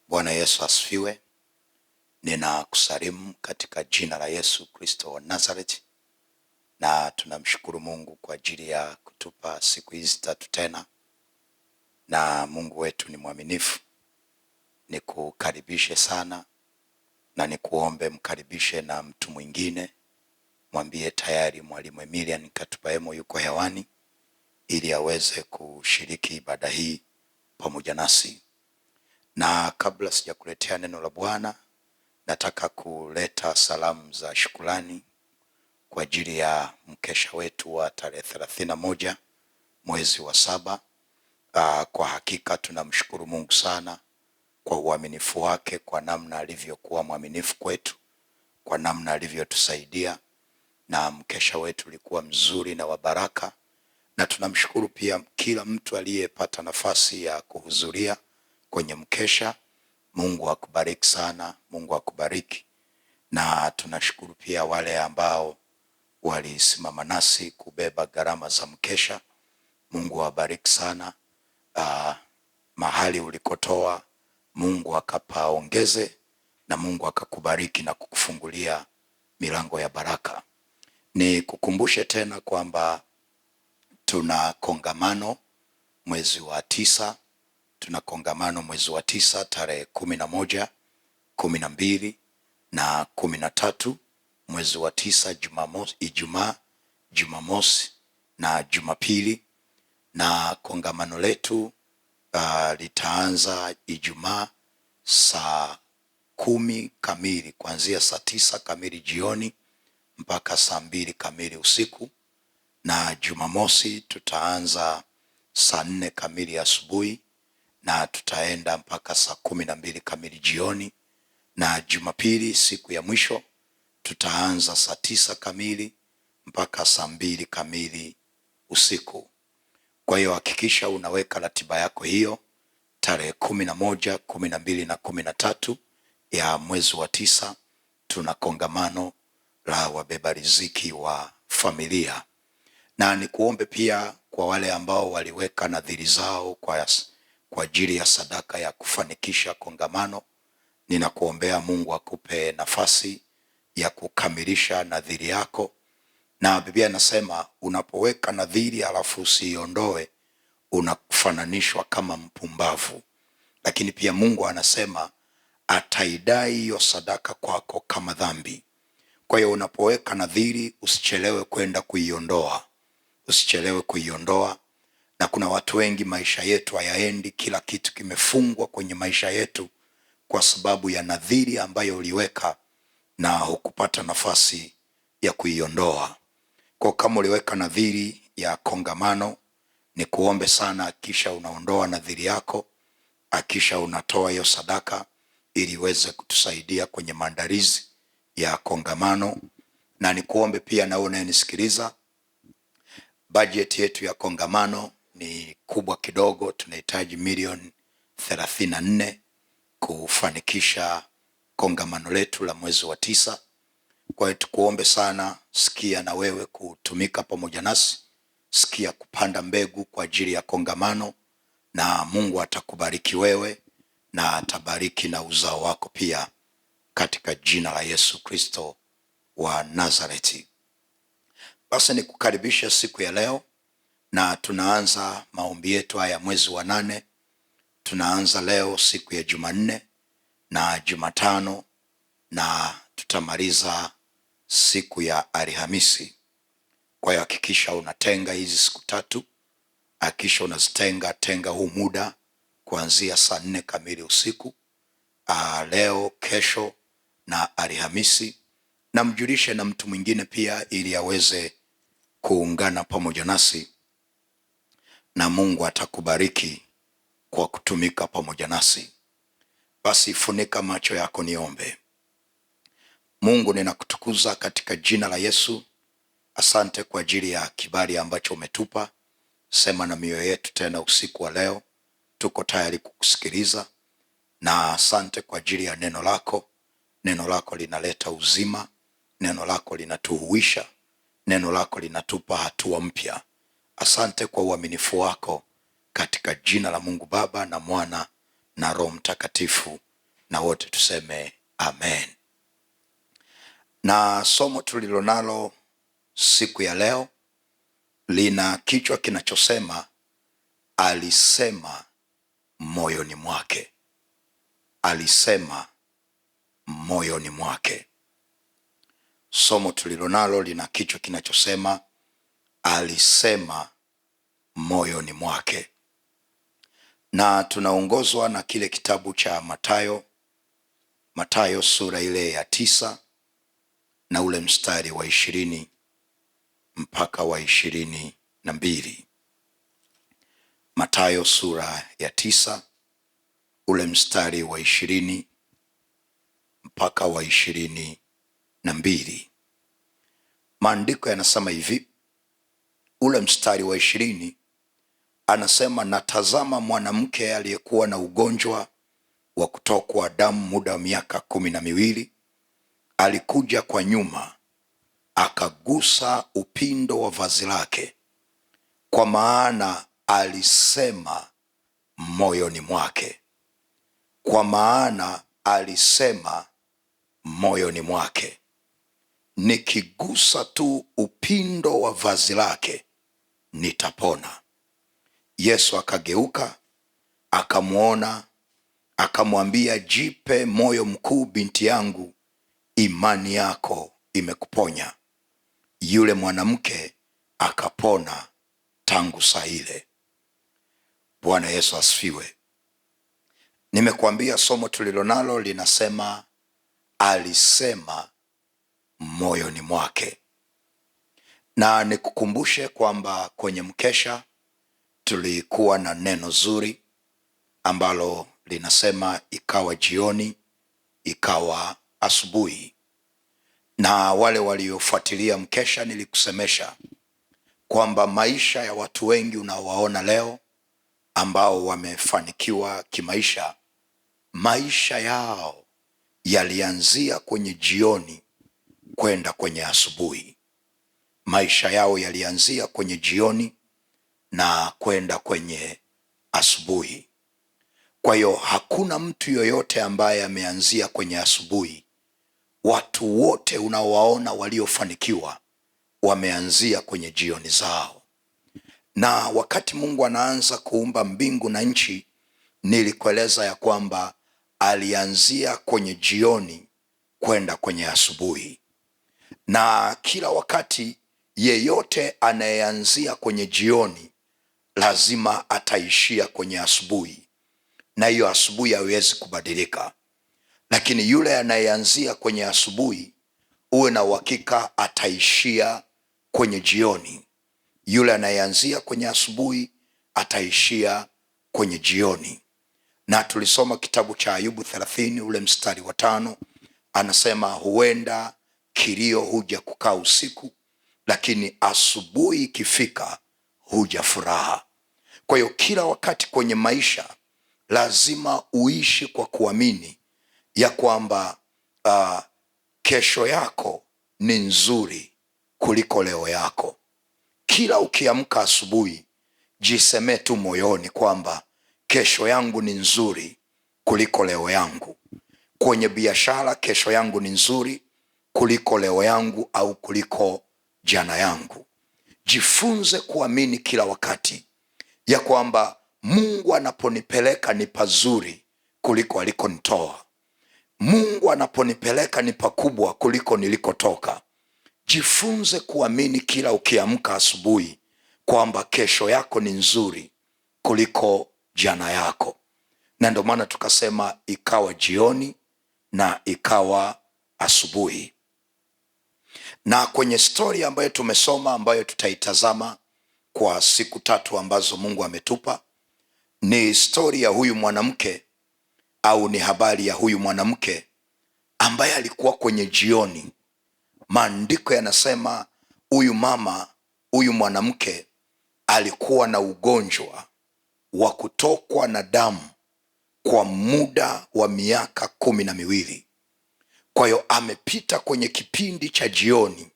Bwana Yesu asifiwe. Ninakusalimu katika jina la Yesu Kristo wa Nazareti, na tunamshukuru Mungu kwa ajili ya kutupa siku hizi tatu tena, na Mungu wetu ni mwaminifu. Nikukaribishe sana na nikuombe mkaribishe na mtu mwingine, mwambie tayari mwalimu Emilian Katupaemo yuko hewani ili aweze kushiriki ibada hii pamoja nasi. Na kabla sijakuletea neno la Bwana, nataka kuleta salamu za shukrani kwa ajili ya mkesha wetu wa tarehe 31 mwezi wa 7. Kwa hakika tunamshukuru Mungu sana kwa uaminifu wake, kwa namna alivyokuwa mwaminifu kwetu, kwa namna alivyotusaidia, na mkesha wetu ulikuwa mzuri na wa baraka. Na tunamshukuru pia kila mtu aliyepata nafasi ya kuhudhuria kwenye mkesha. Mungu akubariki sana, Mungu akubariki. Na tunashukuru pia wale ambao walisimama nasi kubeba gharama za mkesha. Mungu awabariki sana. Mahali ulikotoa Mungu akapaongeze, na Mungu akakubariki na kukufungulia milango ya baraka. Ni kukumbushe tena kwamba tuna kongamano mwezi wa 9. Tuna kongamano mwezi wa 9 tarehe 11, 12 na 13 mwezi wa 9, Ijumaa, Jumamosi na Jumapili. Na kongamano letu litaanza Ijumaa saa 10 kamili, kuanzia saa 9 kamili jioni mpaka saa 2 kamili usiku. Na Jumamosi tutaanza saa 4 kamili asubuhi na tutaenda mpaka saa 12 kamili jioni. Na Jumapili, siku ya mwisho, tutaanza saa 9 kamili mpaka saa 2 kamili usiku. Kwa hiyo hakikisha unaweka ratiba yako hiyo. Tarehe 11, 12 na 13 ya mwezi wa 9 tuna kongamano la wabeba riziki wa familia. Na nikuombe pia kwa wale ambao waliweka nadhiri zao kwa ajili ya sadaka ya kufanikisha kongamano, ninakuombea Mungu akupe nafasi ya kukamilisha nadhiri yako. Na Biblia inasema unapoweka nadhiri alafu usiondoe, unafananishwa kama mpumbavu. Lakini pia Mungu anasema ataidai hiyo sadaka kwako kama dhambi. Kwa hiyo unapoweka nadhiri usichelewe kwenda kuiondoa. Usichelewe kuiondoa. Na kuna watu wengi maisha yetu hayaendi, kila kitu kimefungwa kwenye maisha yetu kwa sababu ya nadhiri ambayo uliweka na hukupata nafasi ya kuiondoa. Kwa kama uliweka nadhiri ya kongamano, ni kuombe sana kisha unaondoa nadhiri yako, kisha unatoa hiyo sadaka ili iweze kutusaidia kwenye maandalizi ya kongamano. Na ni kuombe pia na unayenisikiliza, budget yetu ya kongamano ni kubwa kidogo. Tunahitaji milioni 34 kufanikisha kongamano letu la mwezi wa 9. Kwa hiyo tukuombe sana, sikia na wewe kutumika pamoja nasi, sikia kupanda mbegu kwa ajili ya kongamano, na Mungu atakubariki wewe na atabariki na uzao wako pia, katika jina la Yesu Kristo wa Nazareti. Basi nikukaribisha siku ya leo, na tunaanza maombi yetu haya mwezi wa 8. Tunaanza leo siku ya Jumanne na Jumatano, na tutamaliza siku ya Alhamisi. Kwa hiyo hakikisha unatenga hizi siku 3, hakikisha unazitenga huu muda kuanzia saa 4 kamili usiku, leo, kesho na Alhamisi. Na mjulishe na mtu mwingine pia ili aweze kuungana pamoja nasi, na Mungu atakubariki kwa kutumika pamoja nasi. Basi funika macho yako niombe. Mungu, ninakutukuza katika jina la Yesu. Asante kwa ajili ya kibali ambacho umetupa. Sema na mioyo yetu tena usiku wa leo, tuko tayari kukusikiliza. Na asante kwa ajili ya neno lako. Neno lako linaleta uzima, neno lako linatuhuisha, neno lako linatupa hatua mpya. Asante kwa uaminifu wako, katika jina la Mungu Baba na Mwana na Roho Mtakatifu. na wote tuseme amen. Na somo tulilonalo siku ya leo lina kichwa kinachosema alisema moyoni mwake. Alisema moyoni mwake. Somo tulilonalo lina kichwa kinachosema alisema moyoni mwake, na tunaongozwa na kile kitabu cha Mathayo sura ile ya 9 na ule mstari wa 20 mpaka wa 22. Mathayo sura ya 9 ule mstari wa 20 mpaka wa 22. Maandiko yanasema hivi. Ule mstari wa 20 anasema, natazama mwanamke aliyekuwa na ugonjwa wa kutokwa damu muda wa miaka 12 alikuja kwa nyuma, akagusa upindo wa vazi lake, kwa maana alisema moyoni mwake. Kwa maana alisema moyoni mwake, nikigusa tu upindo wa vazi lake nitapona. Yesu akageuka, akamwona, akamwambia, jipe moyo mkuu binti yangu, imani yako imekuponya. Yule mwanamke akapona tangu saa ile. Bwana Yesu asifiwe. Nimekuambia somo tulilonalo linasema alisema moyoni mwake. Na nikukumbushe kwamba kwenye mkesha tulikuwa na neno zuri ambalo linasema ikawa jioni, ikawa asubuhi. Na wale waliofuatilia mkesha nilikusemesha kwamba maisha ya watu wengi unaowaona leo ambao wamefanikiwa kimaisha, maisha yao yalianzia kwenye jioni kwenda kwenye asubuhi. Maisha yao yalianzia kwenye jioni na kwenda kwenye asubuhi. Kwa hiyo hakuna mtu yoyote ambaye ameanzia kwenye asubuhi. Watu wote unaowaona waliofanikiwa wameanzia kwenye jioni zao. Na wakati Mungu anaanza kuumba mbingu na nchi, nilikueleza ya kwamba alianzia kwenye jioni kwenda kwenye asubuhi. Na kila wakati yeyote anayeanzia kwenye jioni lazima ataishia kwenye asubuhi, na hiyo asubuhi haiwezi kubadilika. Lakini yule anayeanzia kwenye asubuhi, uwe na uhakika ataishia kwenye jioni. Yule anayeanzia kwenye asubuhi ataishia kwenye jioni. Na tulisoma kitabu cha Ayubu 30 ule mstari wa 5, anasema huenda kilio huja kukaa usiku, lakini asubuhi ikifika huja furaha. Kwa hiyo kila wakati kwenye maisha lazima uishi kwa kuamini ya kwamba kesho yako ni nzuri kuliko leo yako. Kila ukiamka asubuhi, jisemee tu moyoni kwamba kesho yangu ni nzuri kuliko leo yangu. Kwenye biashara, kesho yangu ni nzuri kuliko leo yangu au kuliko jana yangu. Jifunze kuamini kila wakati ya kwamba Mungu anaponipeleka ni pazuri kuliko alikonitoa. Mungu anaponipeleka ni pakubwa kuliko nilikotoka. Jifunze kuamini kila ukiamka asubuhi kwamba kesho yako ni nzuri kuliko jana yako. Na ndio maana tukasema ikawa jioni na ikawa asubuhi. Na kwenye story ambayo tumesoma, ambayo tutaitazama kwa siku 3 ambazo Mungu ametupa, ni story ya huyu mwanamke, au ni habari ya huyu mwanamke ambaye alikuwa kwenye jioni. Maandiko yanasema huyu mwanamke alikuwa na ugonjwa wa kutokwa na damu kwa muda wa miaka 12. Kwa hiyo amepita kwenye kipindi cha jioni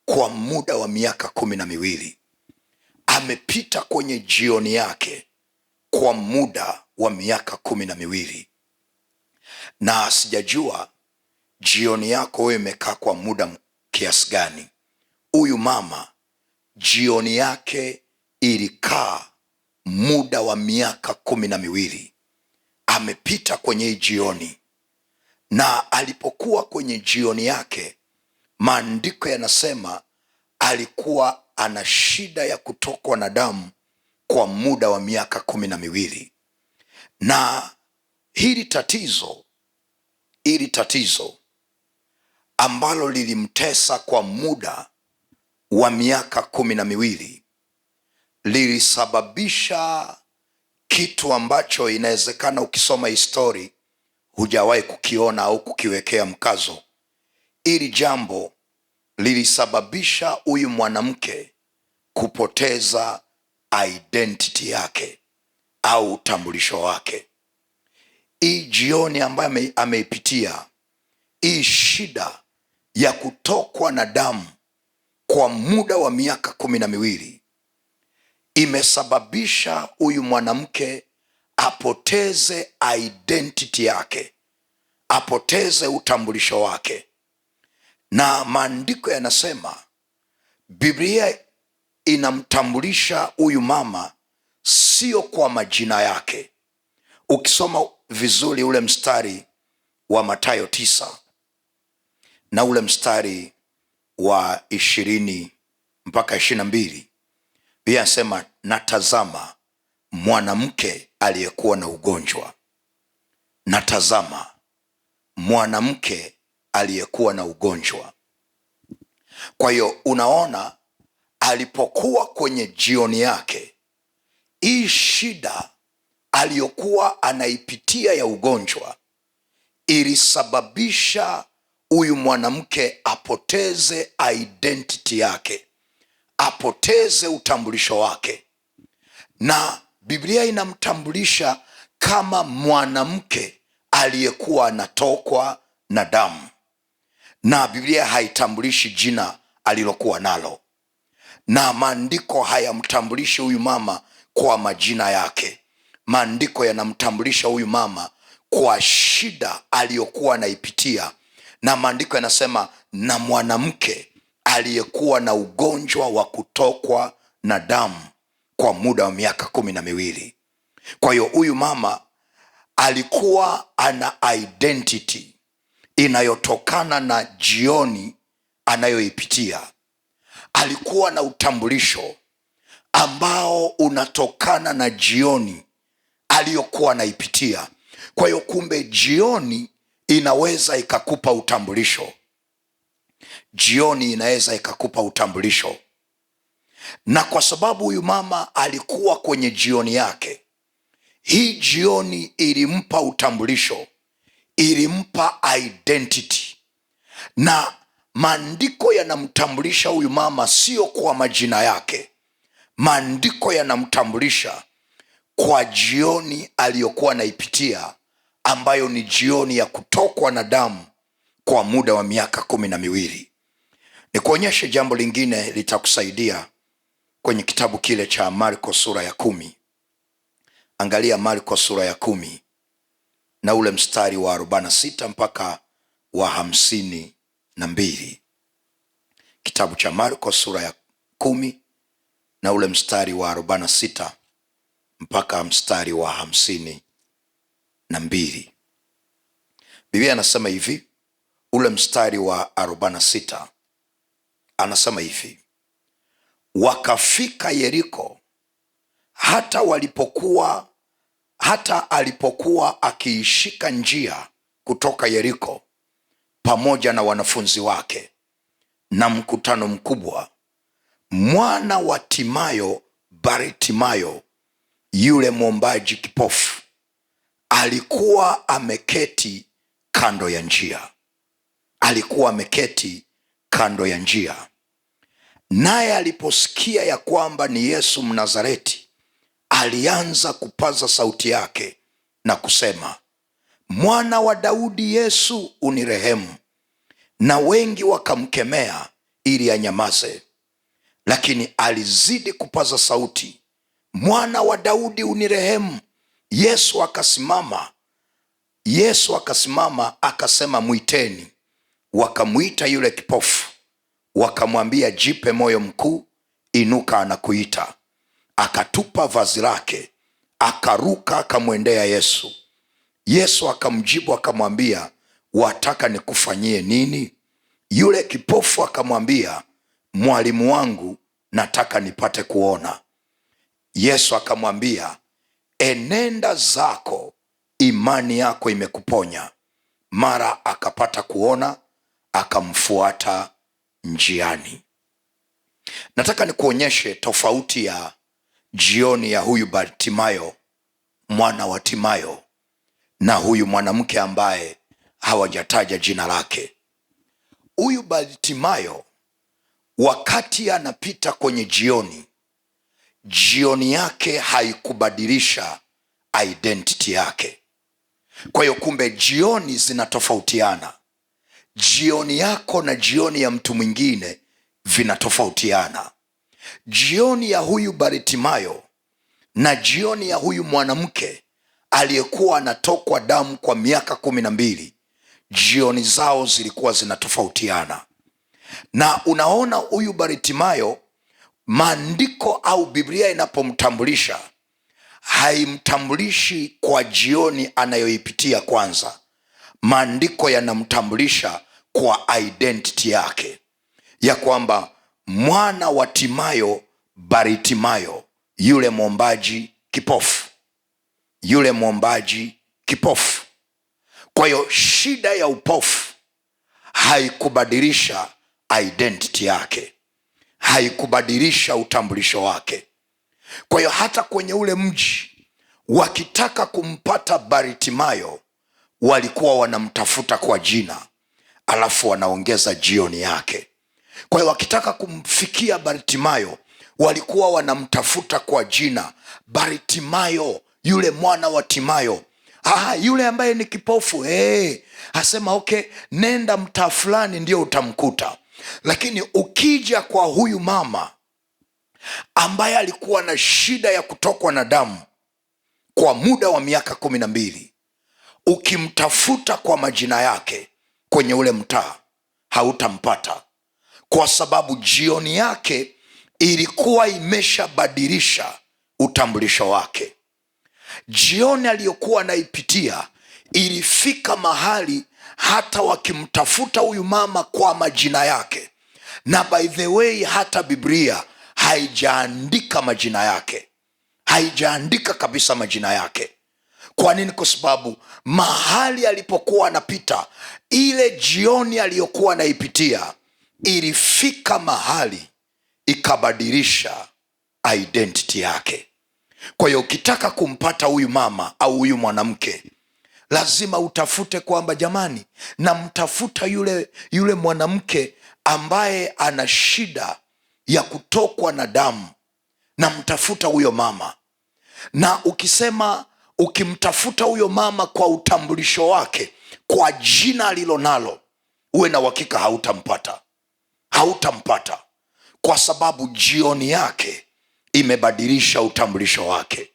kwa muda wa miaka 12. Amepita kwenye jioni yake kwa muda wa miaka 12. Na sijajua jioni yako wewe imekaa kwa muda kiasi gani. Huyu mama jioni yake ilikaa muda wa miaka 12. Amepita kwenye hii jioni, na alipokuwa kwenye jioni yake, maandiko yanasema alikuwa ana shida ya kutokwa na damu kwa muda wa miaka 12. Na hili tatizo ambalo lilimtesa kwa muda wa miaka 12 lilisababisha kitu ambacho inawezekana ukisoma histori hujawahi kukiona au kukiwekea mkazo. Hili jambo lilisababisha huyu mwanamke kupoteza identity yake au utambulisho wake. Hii jioni ambayo ameipitia, hii shida ya kutokwa na damu kwa muda wa miaka 12 imesababisha huyu mwanamke apoteze identity yake, apoteze utambulisho wake. Na maandiko yanasema, Biblia inamtambulisha huyu mama sio kwa majina yake. Ukisoma vizuri ule mstari wa Mathayo 9 na ule mstari wa 20 mpaka 22, Biblia inasema, natazama mwanamke aliyekuwa na ugonjwa. Natazama mwanamke aliyekuwa na ugonjwa. Kwa hiyo unaona, alipokuwa kwenye jioni yake, hii shida aliyokuwa anaipitia ya ugonjwa ilisababisha huyu mwanamke apoteze identity yake, apoteze utambulisho wake. Na Biblia inamtambulisha kama mwanamke aliyekuwa anatokwa na damu, na Biblia haitambulishi jina alilokuwa nalo, na maandiko hayamtambulishi huyu mama kwa majina yake. Maandiko yanamtambulisha huyu mama kwa shida aliyokuwa anaipitia, na maandiko yanasema, na mwanamke aliyekuwa na ugonjwa wa kutokwa na damu kwa muda wa miaka 12. Kwa hiyo huyu mama alikuwa ana identity inayotokana na jioni anayoipitia. Alikuwa na utambulisho ambao unatokana na jioni aliyokuwa anaipitia. Kwa hiyo kumbe jioni inaweza ikakupa utambulisho. Jioni inaweza ikakupa utambulisho. Na kwa sababu huyu mama alikuwa kwenye jioni yake, hii jioni ilimpa utambulisho, ilimpa identity. Na maandiko yanamtambulisha huyu mama sio kwa majina yake. Maandiko yanamtambulisha kwa jioni aliyokuwa anaipitia, ambayo ni jioni ya kutokwa na damu kwa muda wa miaka 12. Nikuonyeshe jambo lingine litakusaidia kwenye kitabu kile cha Marko sura ya 10. Angalia Marko sura ya 10 na ule mstari wa 46 mpaka wa 52. Kitabu cha Marko sura ya 10 na ule mstari wa 46 mpaka mstari wa 52. Biblia anasema hivi, ule mstari wa 46 anasema hivi, wakafika Yeriko, hata alipokuwa akiishika njia kutoka Yeriko pamoja na wanafunzi wake na mkutano mkubwa, mwana wa Timayo Bartimayo, yule mwombaji kipofu, alikuwa ameketi kando ya njia. Alikuwa ameketi kando ya njia. Naye aliposikia ya kwamba ni Yesu Mnazareti, alianza kupaza sauti yake na kusema, Mwana wa Daudi, Yesu unirehemu. Na wengi wakamkemea ili anyamaze, lakini alizidi kupaza sauti, Mwana wa Daudi unirehemu. Yesu akasimama. Yesu akasimama akasema, mwiteni. Wakamwita yule kipofu, wakamwambia, jipe moyo mkuu, inuka, anakuita. Akatupa vazi lake, akaruka, akamwendea Yesu. Yesu akamjibu akamwambia, wataka nikufanyie nini? Yule kipofu akamwambia, mwalimu wangu, nataka nipate kuona. Yesu akamwambia, enenda zako, imani yako imekuponya. Mara akapata kuona, akamfuata njiani. Nataka nikuonyeshe tofauti ya jioni ya huyu Bartimayo, mwana wa Timayo, na huyu mwanamke ambaye hawajataja jina lake. Huyu Bartimayo wakati anapita kwenye jioni yake haikubadilisha identity yake. Kwa hiyo kumbe jioni zinatofautiana. Jioni yako na jioni ya mtu mwingine vinatofautiana. Jioni ya huyu Bartimayo na jioni ya huyu mwanamke aliyekuwa anatokwa damu kwa miaka 12, jioni zao zilikuwa zinatofautiana. Na unaona huyu Bartimayo, maandiko au Biblia inapomtambulisha haimtambulishi kwa jioni anayoipitia kwanza. Maandiko yanamtambulisha kwa identity yake, ya kwamba mwana wa Timayo, Bartimayo, yule mwombaji kipofu, yule mwombaji kipofu. Kwa hiyo shida ya upofu haikubadilisha identity yake, haikubadilisha utambulisho wake. Kwa hiyo hata kwenye ule mji wakitaka kumpata Bartimayo, walikuwa wanamtafuta kwa jina, alafu wanaongeza jioni yake. Kwa hiyo wakitaka kumfikia Bartimayo, walikuwa wanamtafuta kwa jina, Bartimayo, yule mwana wa Timayo, yule ambaye ni kipofu. Asema okay, nenda mtaa fulani ndio utamkuta. Lakini ukija kwa huyu mama ambaye alikuwa na shida ya kutokwa na damu kwa muda wa miaka 12, ukimtafuta kwa majina yake kwenye ule mtaa hautampata, kwa sababu jioni yake ilikuwa imeshabadilisha utambulisho wake. Jioni aliyokuwa anaipitia ilifika mahali hata wakimtafuta huyu mama kwa majina yake, na by the way hata Biblia haijaandika majina yake, haijaandika kabisa majina yake. Kwa nini? Kwa sababu mahali alipokuwa anapita, ile jioni aliyokuwa anaipitia ilifika mahali ikabadilisha identity yake. Kwa hiyo ukitaka kumpata huyu mama au huyu mwanamke, lazima utafute kwamba jamani, namtafuta yule mwanamke ambaye ana shida ya kutokwa na damu, namtafuta huyo mama. Na ukimtafuta huyo mama kwa utambulisho wake, kwa jina alilo nalo, uwe na uhakika hautampata, kwa sababu jioni yake imebadilisha utambulisho wake.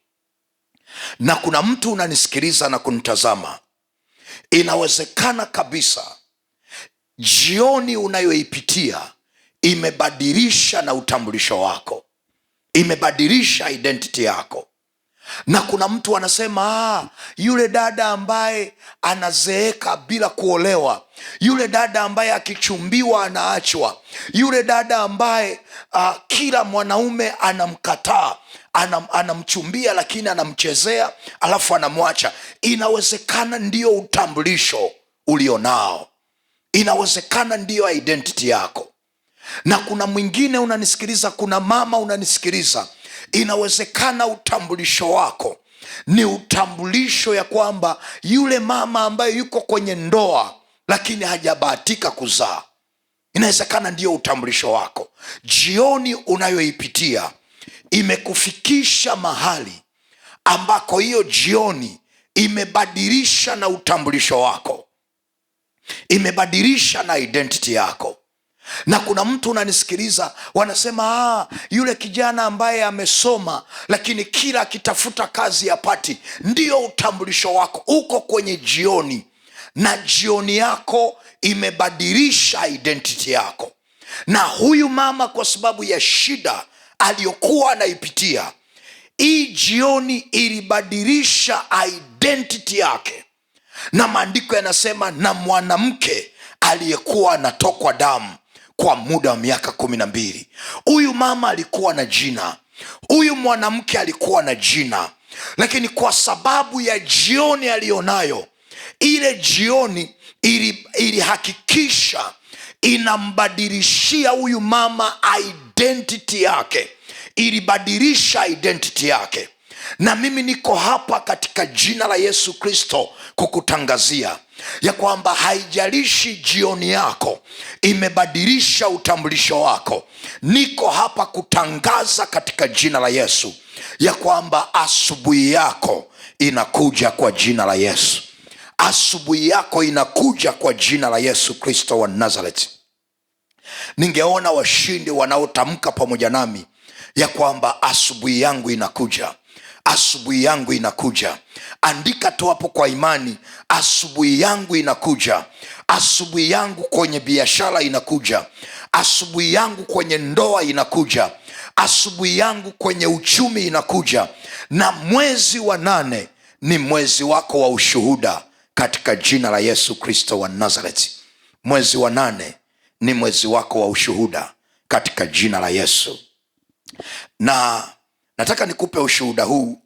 Na kuna mtu unanisikiliza na kunitazama, inawezekana kabisa jioni unayoipitia imebadilisha na utambulisho wako, imebadilisha identity yako. Na kuna mtu anasema yule dada ambaye anazeeka bila kuolewa, yule dada ambaye akichumbiwa anaachwa, yule dada ambaye kila mwanaume anamkataa, anamchumbia lakini anamchezea alafu anamwacha. Inawezekana ndio utambulisho ulionao, inawezekana ndio identity yako. Na kuna mwingine unanisikiliza, kuna mama unanisikiliza, inawezekana utambulisho wako ni utambulisho ya kwamba yule mama ambaye yuko kwenye ndoa lakini hajabahatika kuzaa. Inawezekana ndio utambulisho wako. Jioni unayoipitia imekufikisha mahali ambako hiyo jioni imebadilisha na utambulisho wako, imebadilisha na identity yako. Na kuna mtu unanisikiliza, wanasema yule kijana ambaye amesoma lakini kila akitafuta kazi yapati. Ndiyo utambulisho wako, uko kwenye jioni, na jioni yako imebadilisha identity yako. Na huyu mama, kwa sababu ya shida aliyokuwa anaipitia, hii jioni ilibadilisha identity yake. Na maandiko yanasema, na mwanamke aliyekuwa anatokwa damu kwa muda wa miaka 12. Huyu mama alikuwa na jina, huyu mwanamke alikuwa na jina, lakini kwa sababu ya jioni aliyonayo, ile jioni ilihakikisha inambadilishia huyu mama identity yake, ilibadilisha identity yake. Na mimi niko hapa katika jina la Yesu Kristo kukutangazia ya kwamba haijalishi jioni yako imebadilisha utambulisho wako. Niko hapa kutangaza katika jina la Yesu ya kwamba asubuhi yako inakuja kwa jina la Yesu. Asubuhi yako inakuja kwa jina la Yesu Kristo wa Nazareti. Ningeona washindi wanaotamka pamoja nami ya kwamba asubuhi yangu inakuja, asubuhi yangu inakuja. Andika tu hapo kwa imani, asubuhi yangu inakuja. Asubuhi yangu kwenye biashara inakuja, asubuhi yangu kwenye ndoa inakuja, asubuhi yangu kwenye uchumi inakuja. Na mwezi wa 8 ni mwezi wako wa ushuhuda katika jina la Yesu Kristo wa Nazareti. Mwezi wa 8 ni mwezi wako wa ushuhuda katika jina la Yesu. Na nataka nikupe ushuhuda huu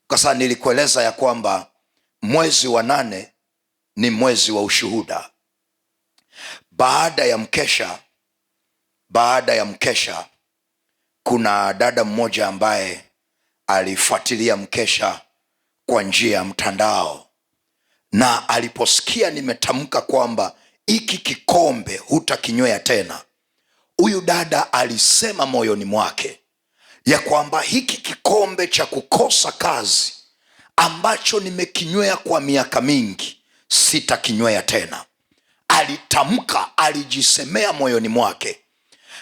kwa sababu nilikueleza ya kwamba mwezi wa 8 ni mwezi wa ushuhuda. Baada ya mkesha kuna dada mmoja ambaye alifuatilia mkesha kwa njia ya mtandao, na aliposikia nimetamka kwamba hiki kikombe hutakinywea tena, huyu dada alisema moyoni mwake ya kwamba hiki kikombe cha kukosa kazi ambacho nimekinywea kwa miaka mingi sitakinywea tena. Alitamka, alijisemea moyoni mwake.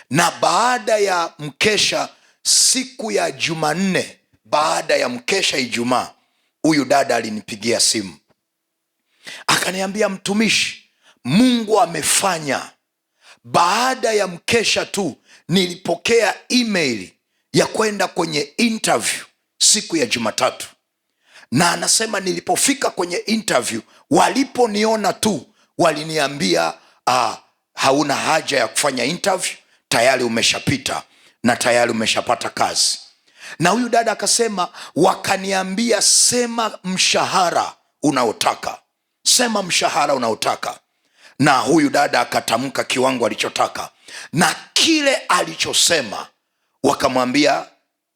Na baada ya mkesha, siku ya Jumanne, baada ya mkesha Ijumaa, huyu dada alinipigia simu akaniambia, mtumishi, Mungu amefanya. Baada ya mkesha tu nilipokea email ya kwenda kwenye interview siku ya Jumatatu. Na anasema nilipofika kwenye interview, waliponiona tu waliniambia hauna haja ya kufanya interview, tayari umeshapita na tayari umeshapata kazi. Na huyu dada akasema, wakaniambia sema mshahara unaotaka, sema mshahara unaotaka. Na huyu dada akatamka kiwango alichotaka, na kile alichosema wakamwambia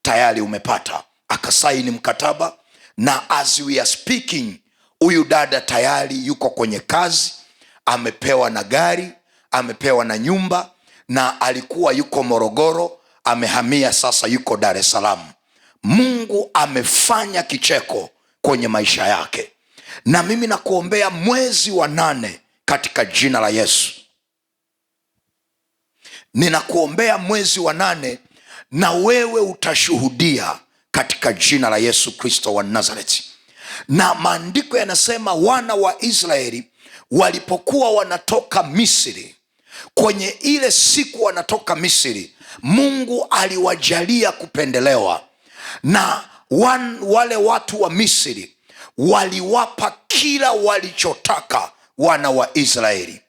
tayari umepata. Akasaini mkataba, na as we are speaking, huyu dada tayari yuko kwenye kazi, amepewa na gari, amepewa na nyumba, na alikuwa yuko Morogoro, amehamia sasa yuko Dar es Salaam. Mungu amefanya kicheko kwenye maisha yake. Na mimi nakuombea mwezi wa 8 katika jina la Yesu. Ninakuombea mwezi wa 8, na wewe utashuhudia katika jina la Yesu Kristo wa Nazareti. Na maandiko yanasema wana wa Israeli walipokuwa wanatoka Misri, kwenye ile siku wanatoka Misri, Mungu aliwajalia kupendelewa. Na wale watu wa Misri waliwapa kila walichotaka wana wa Israeli.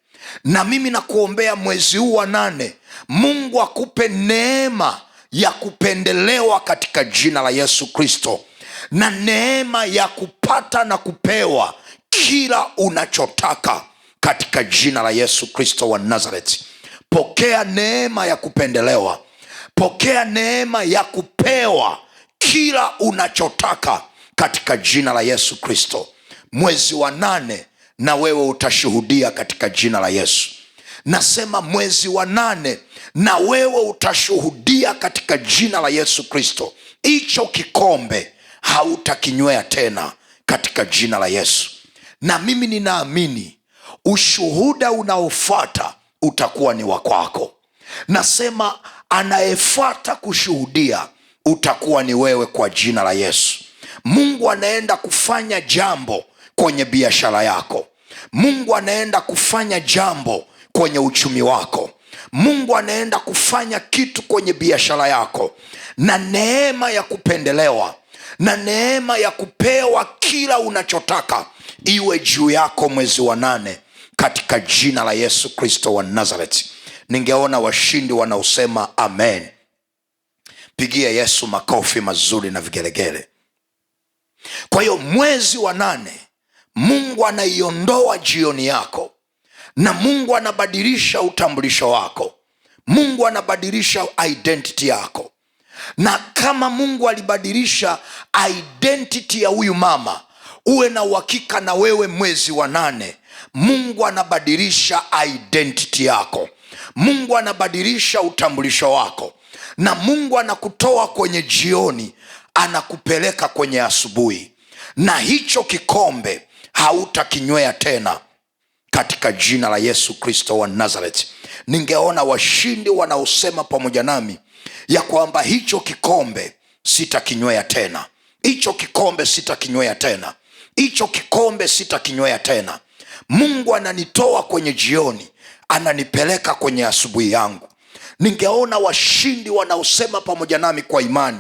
Na mimi nakuombea mwezi huu wa 8, Mungu akupe neema ya kupendelewa katika jina la Yesu Kristo, na neema ya kupata na kupewa kila unachotaka katika jina la Yesu Kristo wa Nazareti. Pokea neema ya kupendelewa, pokea neema ya kupewa kila unachotaka katika jina la Yesu Kristo. Mwezi wa 8 na wewe utashuhudia katika jina la Yesu. Nasema mwezi wa 8 na wewe utashuhudia katika jina la Yesu Kristo. Hicho kikombe hautakinywea tena katika jina la Yesu. Na mimi ninaamini ushuhuda unaofuata utakuwa ni wa kwako. Nasema anayefuata kushuhudia utakuwa ni wewe kwa jina la Yesu. Mungu anaenda kufanya jambo kwenye biashara yako. Mungu anaenda kufanya jambo kwenye uchumi wako. Mungu anaenda kufanya kitu kwenye biashara yako, na neema ya kupendelewa na neema ya kupewa kila unachotaka iwe juu yako mwezi wa 8 katika jina la Yesu Kristo wa Nazareti. Ningeona washindi wanaosema amen. Pigia Yesu makofi mazuri na vigelegele. Kwa hiyo mwezi wa 8 Mungu anaiondoa jioni yako, na Mungu anabadilisha utambulisho wako. Mungu anabadilisha identity yako. Na kama Mungu alibadilisha identity ya huyu mama, uwe na uhakika na wewe mwezi wa 8 Mungu anabadilisha identity yako. Mungu anabadilisha utambulisho wako, na Mungu anakutoa kwenye jioni, anakupeleka kwenye asubuhi, na hicho kikombe hautakinywea tena katika jina la Yesu Kristo wa Nazareti. Ningeona washindi wanaosema pamoja nami ya kwamba hicho kikombe sitakinywea tena. Hicho kikombe sitakinywea tena. Hicho kikombe sitakinywea tena. Mungu ananitoa kwenye jioni, ananipeleka kwenye asubuhi yangu. Ningeona washindi wanaosema pamoja nami kwa imani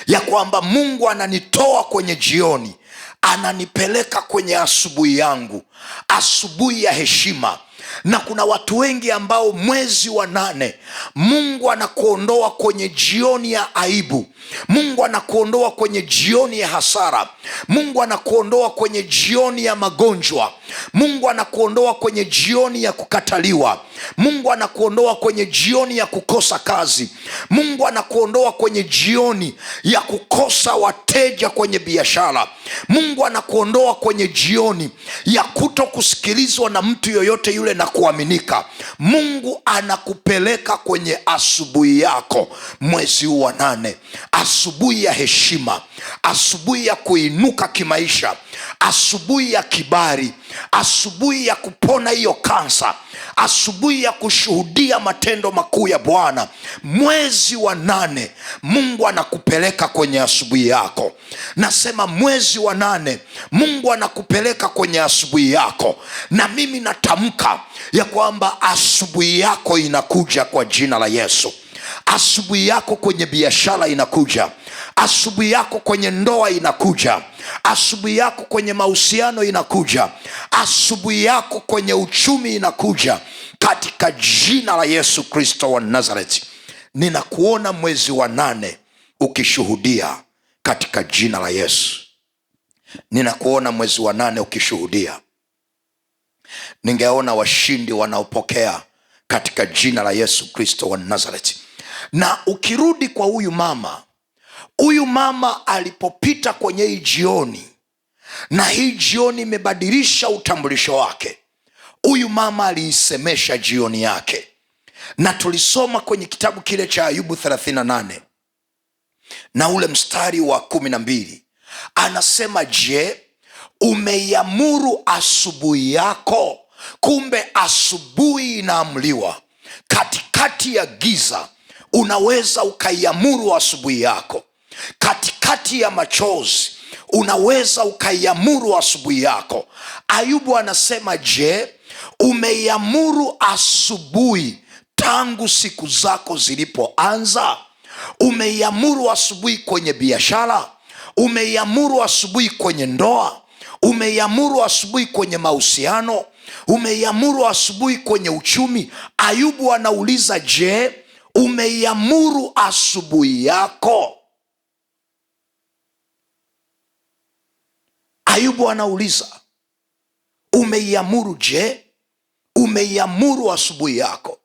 ya kwamba Mungu ananitoa kwenye jioni, ananipeleka kwenye asubuhi yangu, asubuhi ya heshima. Na kuna watu wengi ambao mwezi wa 8 Mungu anakuondoa kwenye jioni ya aibu. Mungu anakuondoa kwenye jioni ya hasara. Mungu anakuondoa kwenye jioni ya magonjwa. Mungu anakuondoa kwenye jioni ya kukataliwa. Mungu anakuondoa kwenye jioni ya kukosa kazi. Mungu anakuondoa kwenye jioni ya kukosa wateja kwenye biashara. Mungu anakuondoa kwenye jioni ya kuto kusikilizwa na mtu yoyote yule na kuaminika. Mungu anakupeleka kwenye asubuhi yako mwezi huu wa 8, asubuhi ya heshima, asubuhi ya kuinuka kimaisha, asubuhi ya kibali, asubuhi ya kupona hiyo kansa, asubuhi ya kushuhudia matendo makuu ya Bwana. Mwezi wa 8 Mungu anakupeleka kwenye asubuhi yako. Nasema mwezi wa 8 Mungu anakupeleka kwenye asubuhi yako, na mimi natamka ya kwamba asubuhi yako inakuja kwa jina la Yesu. Asubuhi yako kwenye biashara inakuja. Asubuhi yako kwenye ndoa inakuja. Asubuhi yako kwenye mahusiano inakuja. Asubuhi yako kwenye uchumi inakuja katika jina la Yesu Kristo wa Nazareti. Ninakuona mwezi wa 8 ukishuhudia katika jina la Yesu. Ninakuona mwezi wa 8 ukishuhudia. Ningeona washindi wanaopokea katika jina la Yesu Kristo wa Nazareti. Na ukirudi kwa huyu mama alipopita kwenye hii jioni, na hii jioni imebadilisha utambulisho wake. Huyu mama aliisemesha jioni yake, na tulisoma kwenye kitabu kile cha Ayubu 38 na ule mstari wa 12. Anasema, je, umeiamuru asubuhi yako? Kumbe asubuhi inaamliwa. Katikati ya giza unaweza ukaiamuru asubuhi yako. Katikati ya machozi unaweza ukaiamuru asubuhi yako. Ayubu anasema, je, umeiamuru asubuhi tangu siku zako zilipoanza? Umeiamuru asubuhi kwenye biashara. Umeiamuru asubuhi kwenye ndoa. Umeiamuru asubuhi kwenye mahusiano. Umeiamuru asubuhi kwenye uchumi. Ayubu anauliza, je, umeiamuru asubuhi yako? Ayubu anauliza, umeiamuru? Je, umeiamuru asubuhi yako?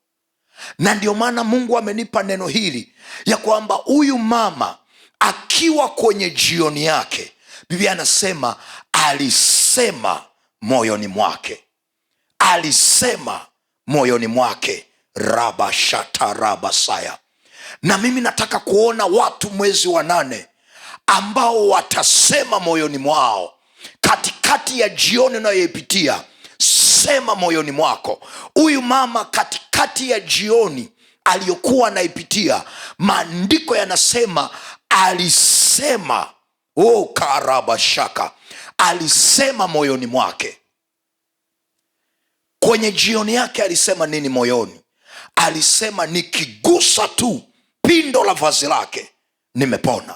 Na ndio maana Mungu amenipa neno hili ya kwamba huyu mama akiwa kwenye jioni yake, Biblia anasema alisema moyoni mwake. Alisema moyoni mwake, rabashatarabasaya. Na mimi nataka kuona watu mwezi wa 8 ambao watasema moyoni mwao katikati ya jioni unayoipitia, alisema moyoni mwako. Huyu mama katikati ya jioni aliyokuwa anaipitia, maandiko yanasema alisema, karabashaka, alisema moyoni mwake. Kwenye jioni yake alisema nini moyoni? Alisema, nikigusa tu pindo la vazi lake nimepona.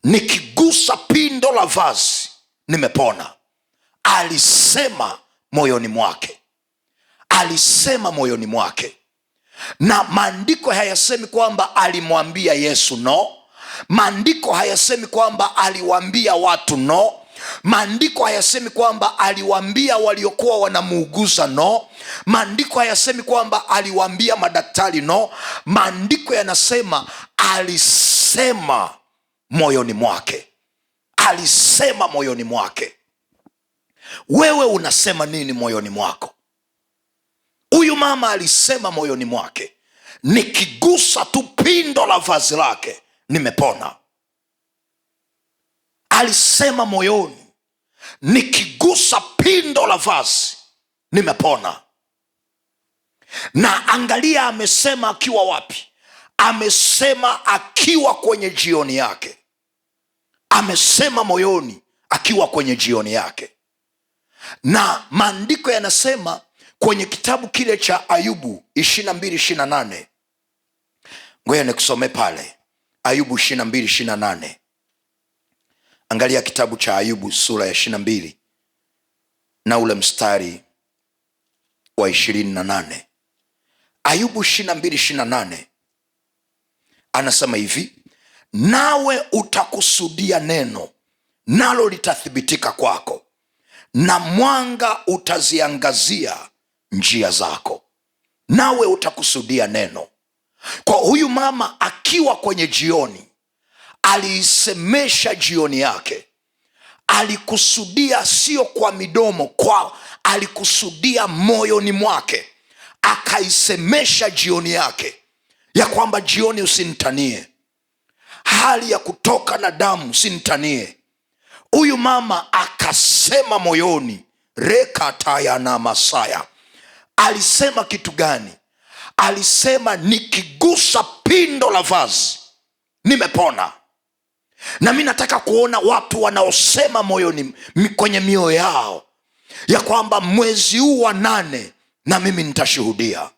Nikigusa pindo la vazi nimepona. Alisema moyoni mwake, alisema moyoni mwake. Na maandiko hayasemi kwamba alimwambia Yesu, no. Maandiko hayasemi kwamba aliwaambia watu, no. Maandiko hayasemi kwamba aliwaambia waliokuwa wanamuuguza, no. Maandiko hayasemi kwamba aliwaambia madaktari, no. Maandiko yanasema alisema moyoni mwake. Alisema moyoni mwake. Wewe unasema nini moyoni mwako? Huyu mama alisema moyoni mwake, nikigusa tu pindo la vazi lake nimepona. Alisema moyoni, nikigusa pindo la vazi nimepona. Na angalia, amesema akiwa wapi? Amesema akiwa kwenye jioni yake. Amesema moyoni akiwa kwenye jioni yake. Na maandiko yanasema kwenye kitabu kile cha Ayubu 22:28. Ngoja nikusome pale Ayubu 22:28. Angalia kitabu cha Ayubu sura ya 22 na ule mstari wa 28. Ayubu 22:28 anasema hivi, nawe utakusudia neno, nalo litathibitika kwako, na mwanga utaziangazia njia zako. Nawe utakusudia neno. Kwa huyu mama akiwa kwenye jioni, aliisemesha jioni yake. Alikusudia sio kwa midomo, alikusudia moyoni mwake. Akaisemesha jioni yake ya kwamba jioni usinitanie, hali ya kutoka na damu usinitanie. Huyu mama akasema moyoni, rekataya na masaya. Alisema kitu gani? Alisema, nikigusa pindo la vazi nimepona. Na mimi nataka kuona watu wanaosema moyoni, kwenye mioyo yao, ya kwamba mwezi huu wa 8 na mimi nitashuhudia.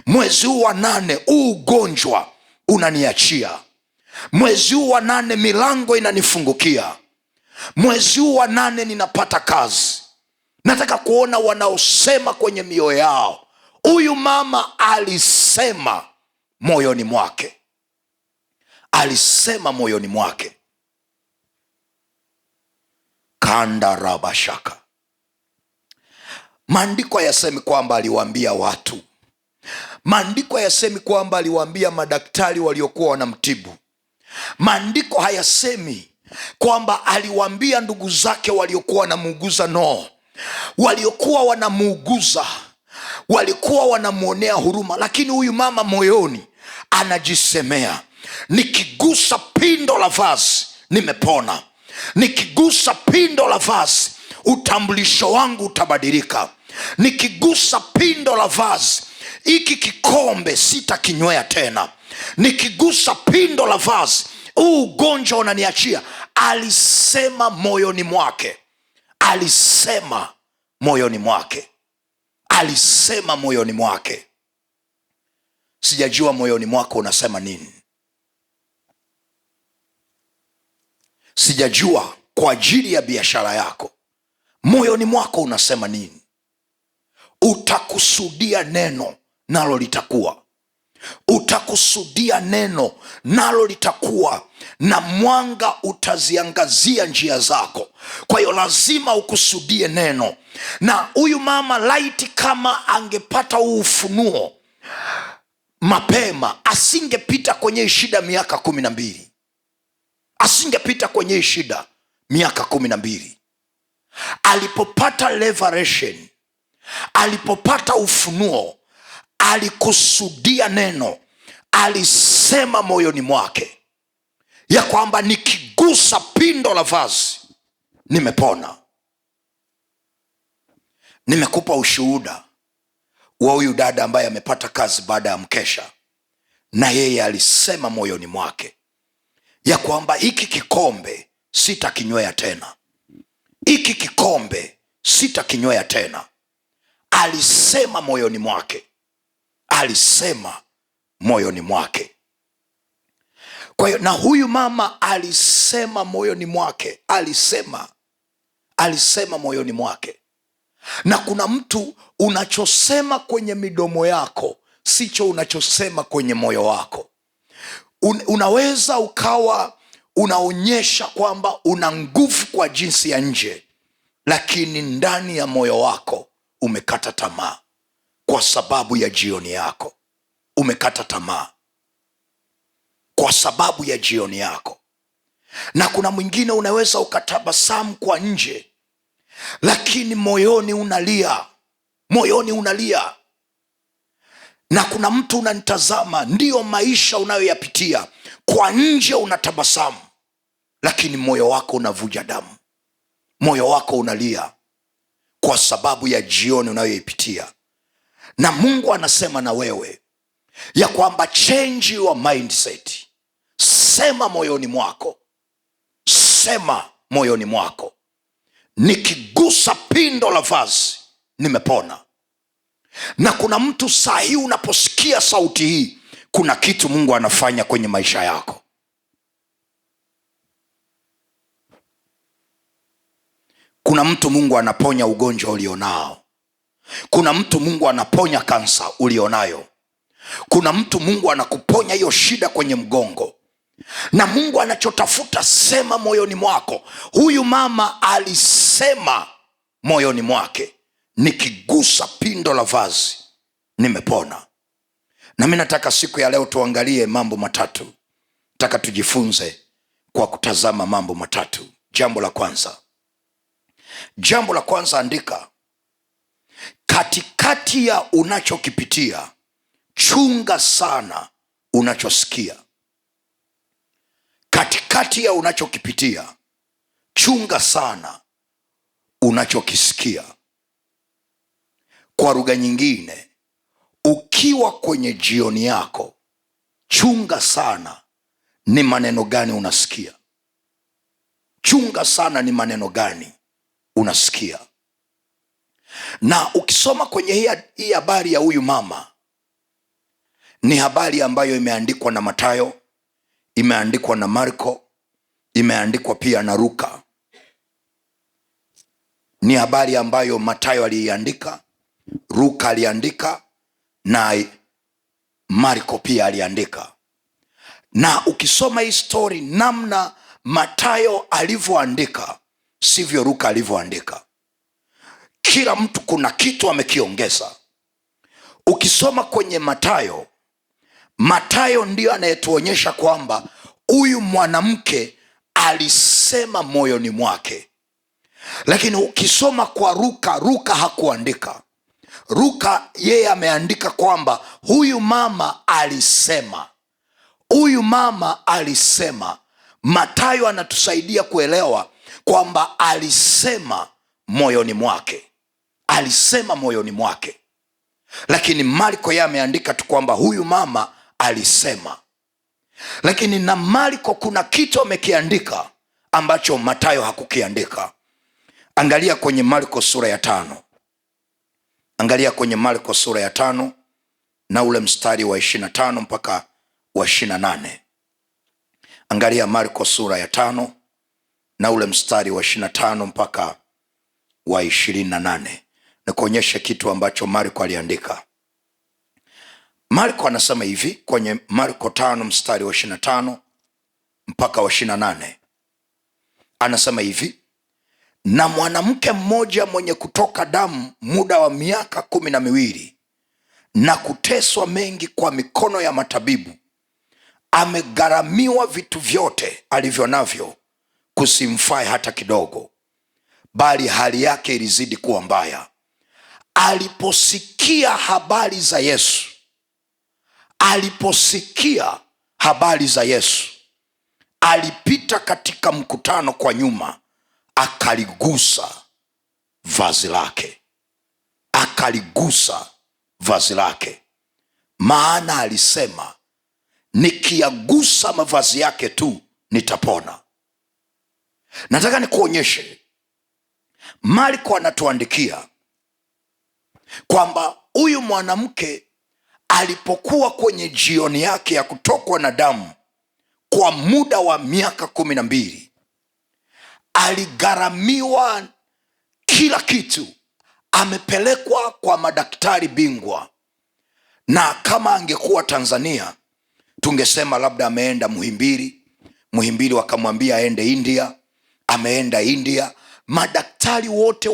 Mwezi huu wa 8 huu ugonjwa unaniachia. Mwezi huu wa 8 milango inanifungukia. Mwezi huu wa 8 ninapata kazi. Nataka kuona wanaosema kwenye mioyo yao. Huyu mama alisema moyoni mwake. Alisema moyoni mwake. Kanda rabashaka. Maandiko hayasemi kwamba aliwaambia watu. Maandiko hayasemi kwamba aliwaambia madaktari waliokuwa wanamtibu. Maandiko hayasemi kwamba aliwaambia ndugu zake waliokuwa wanamuuguza, no. Waliokuwa wanamuuguza walikuwa wanamuonea huruma, lakini huyu mama moyoni anajisemea, nikigusa pindo la vazi nimepona. Nikigusa pindo la vazi utambulisho wangu utabadilika. Nikigusa pindo la vazi hiki kikombe sitakinywea tena. Nikigusa pindo la vazi huu ugonjwa unaniachia. Alisema moyoni mwake. Alisema moyoni mwake. Alisema moyoni mwake. Sijajua moyoni mwako unasema nini. Sijajua kwa ajili ya biashara yako moyoni mwako unasema nini. Utakusudia neno nalo litakuwa. Utakusudia neno nalo litakuwa, na mwanga utaziangazia njia zako. Kwa hiyo lazima ukusudie neno. Na huyu mama laiti kama angepata ufunuo mapema, asingepita kwenye shida miaka 12. Asingepita kwenye shida miaka 12. Alipopata revelation, alipopata ufunuo, alikusudia neno. Alisema moyoni mwake ya kwamba nikigusa pindo la vazi nimepona. Nimekupa ushuhuda wa huyu dada ambaye amepata kazi baada ya mkesha, na yeye alisema moyoni mwake ya kwamba hiki kikombe sitakinywea tena, hiki kikombe sitakinywea tena. Alisema moyoni mwake, alisema moyoni mwake. Kwa hiyo na huyu mama alisema moyoni mwake, alisema moyoni mwake. Na kuna mtu, unachosema kwenye midomo yako sicho unachosema kwenye moyo wako. Unaweza ukawa unaonyesha kwamba una nguvu kwa jinsi ya nje, lakini ndani ya moyo wako umekata tamaa kwa sababu ya jioni yako. Umekata tamaa kwa sababu ya jioni yako. Na kuna mwingine unaweza ukatabasamu kwa nje, lakini moyoni unalia, moyoni unalia. Na kuna mtu unanitazama, ndiyo maisha unayoyapitia, kwa nje unatabasamu, lakini moyo wako unavuja damu, moyo wako unalia kwa sababu ya jioni unayoipitia. Na Mungu anasema na wewe ya kwamba change your mindset. Sema moyoni mwako, sema moyoni mwako, nikigusa pindo la vazi nimepona. Na kuna mtu saa hii unaposikia sauti hii, kuna kitu Mungu anafanya kwenye maisha yako. Kuna mtu Mungu anaponya ugonjwa ulionao. Kuna mtu Mungu anaponya kansa ulionayo. Kuna mtu Mungu anakuponya hiyo shida kwenye mgongo. Na Mungu anachotafuta, sema moyoni mwako. Huyu mama alisema moyoni mwake, nikigusa pindo la vazi nimepona. Na mimi nataka siku ya leo tuangalie mambo matatu. Nataka tujifunze kwa kutazama mambo matatu. Jambo la kwanza, andika, katikati ya unachokipitia chunga sana unachosikia. Katikati ya unachokipitia chunga sana unachokisikia. Kwa lugha nyingine, ukiwa kwenye jioni yako, chunga sana ni maneno gani unasikia. Chunga sana ni maneno gani unasikia. Na ukisoma kwenye hii habari ya huyu mama, ni habari ambayo imeandikwa na Mathayo, imeandikwa na Marko, imeandikwa pia na Luka. Ni habari ambayo Mathayo aliandika, Luka aliandika, na Marko pia aliandika. Na ukisoma hii story, namna Mathayo alivyoandika sivyo Luka alivyoandika. Kila mtu kuna kitu amekiongeza. Ukisoma kwenye Mathayo ndio anayetuonyesha kwamba huyu mwanamke alisema moyoni mwake. Lakini ukisoma kwa Luka hakuandika. Luka yeye ameandika kwamba huyu mama alisema. Huyu mama alisema. Mathayo anatusaidia kuelewa kwamba alisema moyoni mwake. Alisema moyoni mwake. Lakini Marko yeye ameandika tu kwamba huyu mama alisema. Lakini na Marko kuna kitu amekiandika ambacho Mathayo hakukiandika. Angalia kwenye Marko sura ya 5. Angalia kwenye Marko sura ya 5 na ule mstari wa 25 mpaka wa 28. Angalia Marko sura ya 5 na ule mstari wa 25 mpaka wa 28. Na kuonyesha kitu ambacho Marko aliandika. Marko anasema hivi kwenye Marko 5 mstari wa 25 mpaka wa 28. Anasema hivi: na mwanamke mmoja mwenye kutoka damu muda wa miaka 12 na kuteswa mengi kwa mikono ya matabibu, amegharamiwa vitu vyote alivyo navyo, kusimfae hata kidogo, bali hali yake ilizidi kuwa mbaya. Aliposikia habari za Yesu, alipita katika mkutano kwa nyuma, akaligusa vazi lake. akaligusa vazi lake, maana alisema, nikiyagusa mavazi yake tu nitapona. Nataka nikuonyeshe, Marko anatuandikia kwamba huyu mwanamke alipokuwa kwenye jioni yake ya kutokwa na damu kwa muda wa miaka 12, aligharamiwa kila kitu, amepelekwa kwa madaktari bingwa, na kama angekuwa Tanzania tungesema labda ameenda Muhimbili wakamwambia aende India, ameenda India. Madaktari wote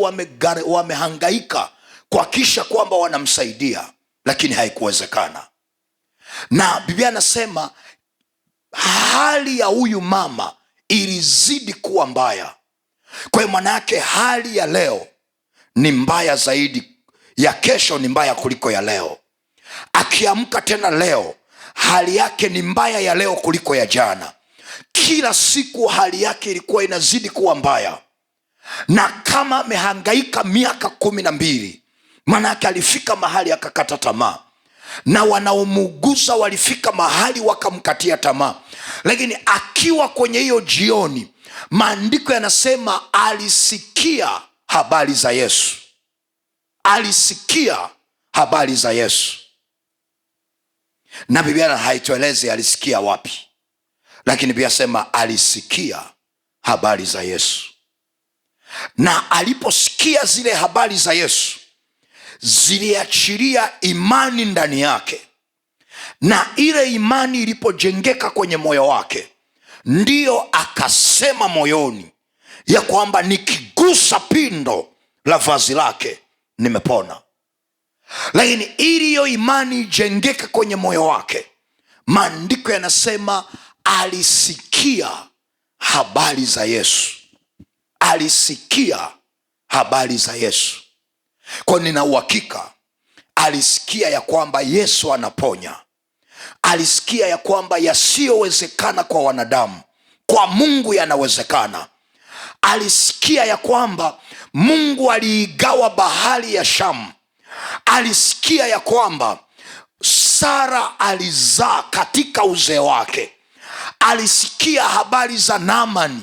wamehangaika kuhakikisha kwamba wanamsaidia, lakini haikuwezekana. Na Biblia anasema hali ya huyu mama ilizidi kuwa mbaya. Kwa hiyo maana yake hali ya leo ni mbaya zaidi, ya kesho ni mbaya kuliko ya leo. Akiamka tena leo, hali yake ni mbaya ya leo kuliko ya jana. Kila siku hali yake ilikuwa inazidi kuwa mbaya, na kama amehangaika miaka 12, maana yake alifika mahali akakata tamaa, na wanaomuuguza walifika mahali wakamkatia tamaa. Lakini akiwa kwenye hiyo jioni, maandiko yanasema alisikia habari za Yesu. Alisikia habari za Yesu, na Biblia haituelezi alisikia wapi, lakini Biblia sema alisikia habari za Yesu. Na aliposikia zile habari za Yesu, ziliachilia imani ndani yake, na ile imani ilipojengeka kwenye moyo wake, ndiyo akasema moyoni ya kwamba nikigusa pindo la vazi lake nimepona. Lakini ili hiyo imani ijengeke kwenye moyo wake, maandiko yanasema alisikia habari za Yesu. Alisikia habari za Yesu. Kwa nina uhakika alisikia ya kwamba Yesu anaponya. Alisikia ya kwamba yasiyowezekana kwa wanadamu, kwa Mungu yanawezekana. Alisikia ya kwamba Mungu aliigawa bahari ya Shamu. Alisikia ya kwamba Sara alizaa katika uzee wake. Alisikia habari za Naamani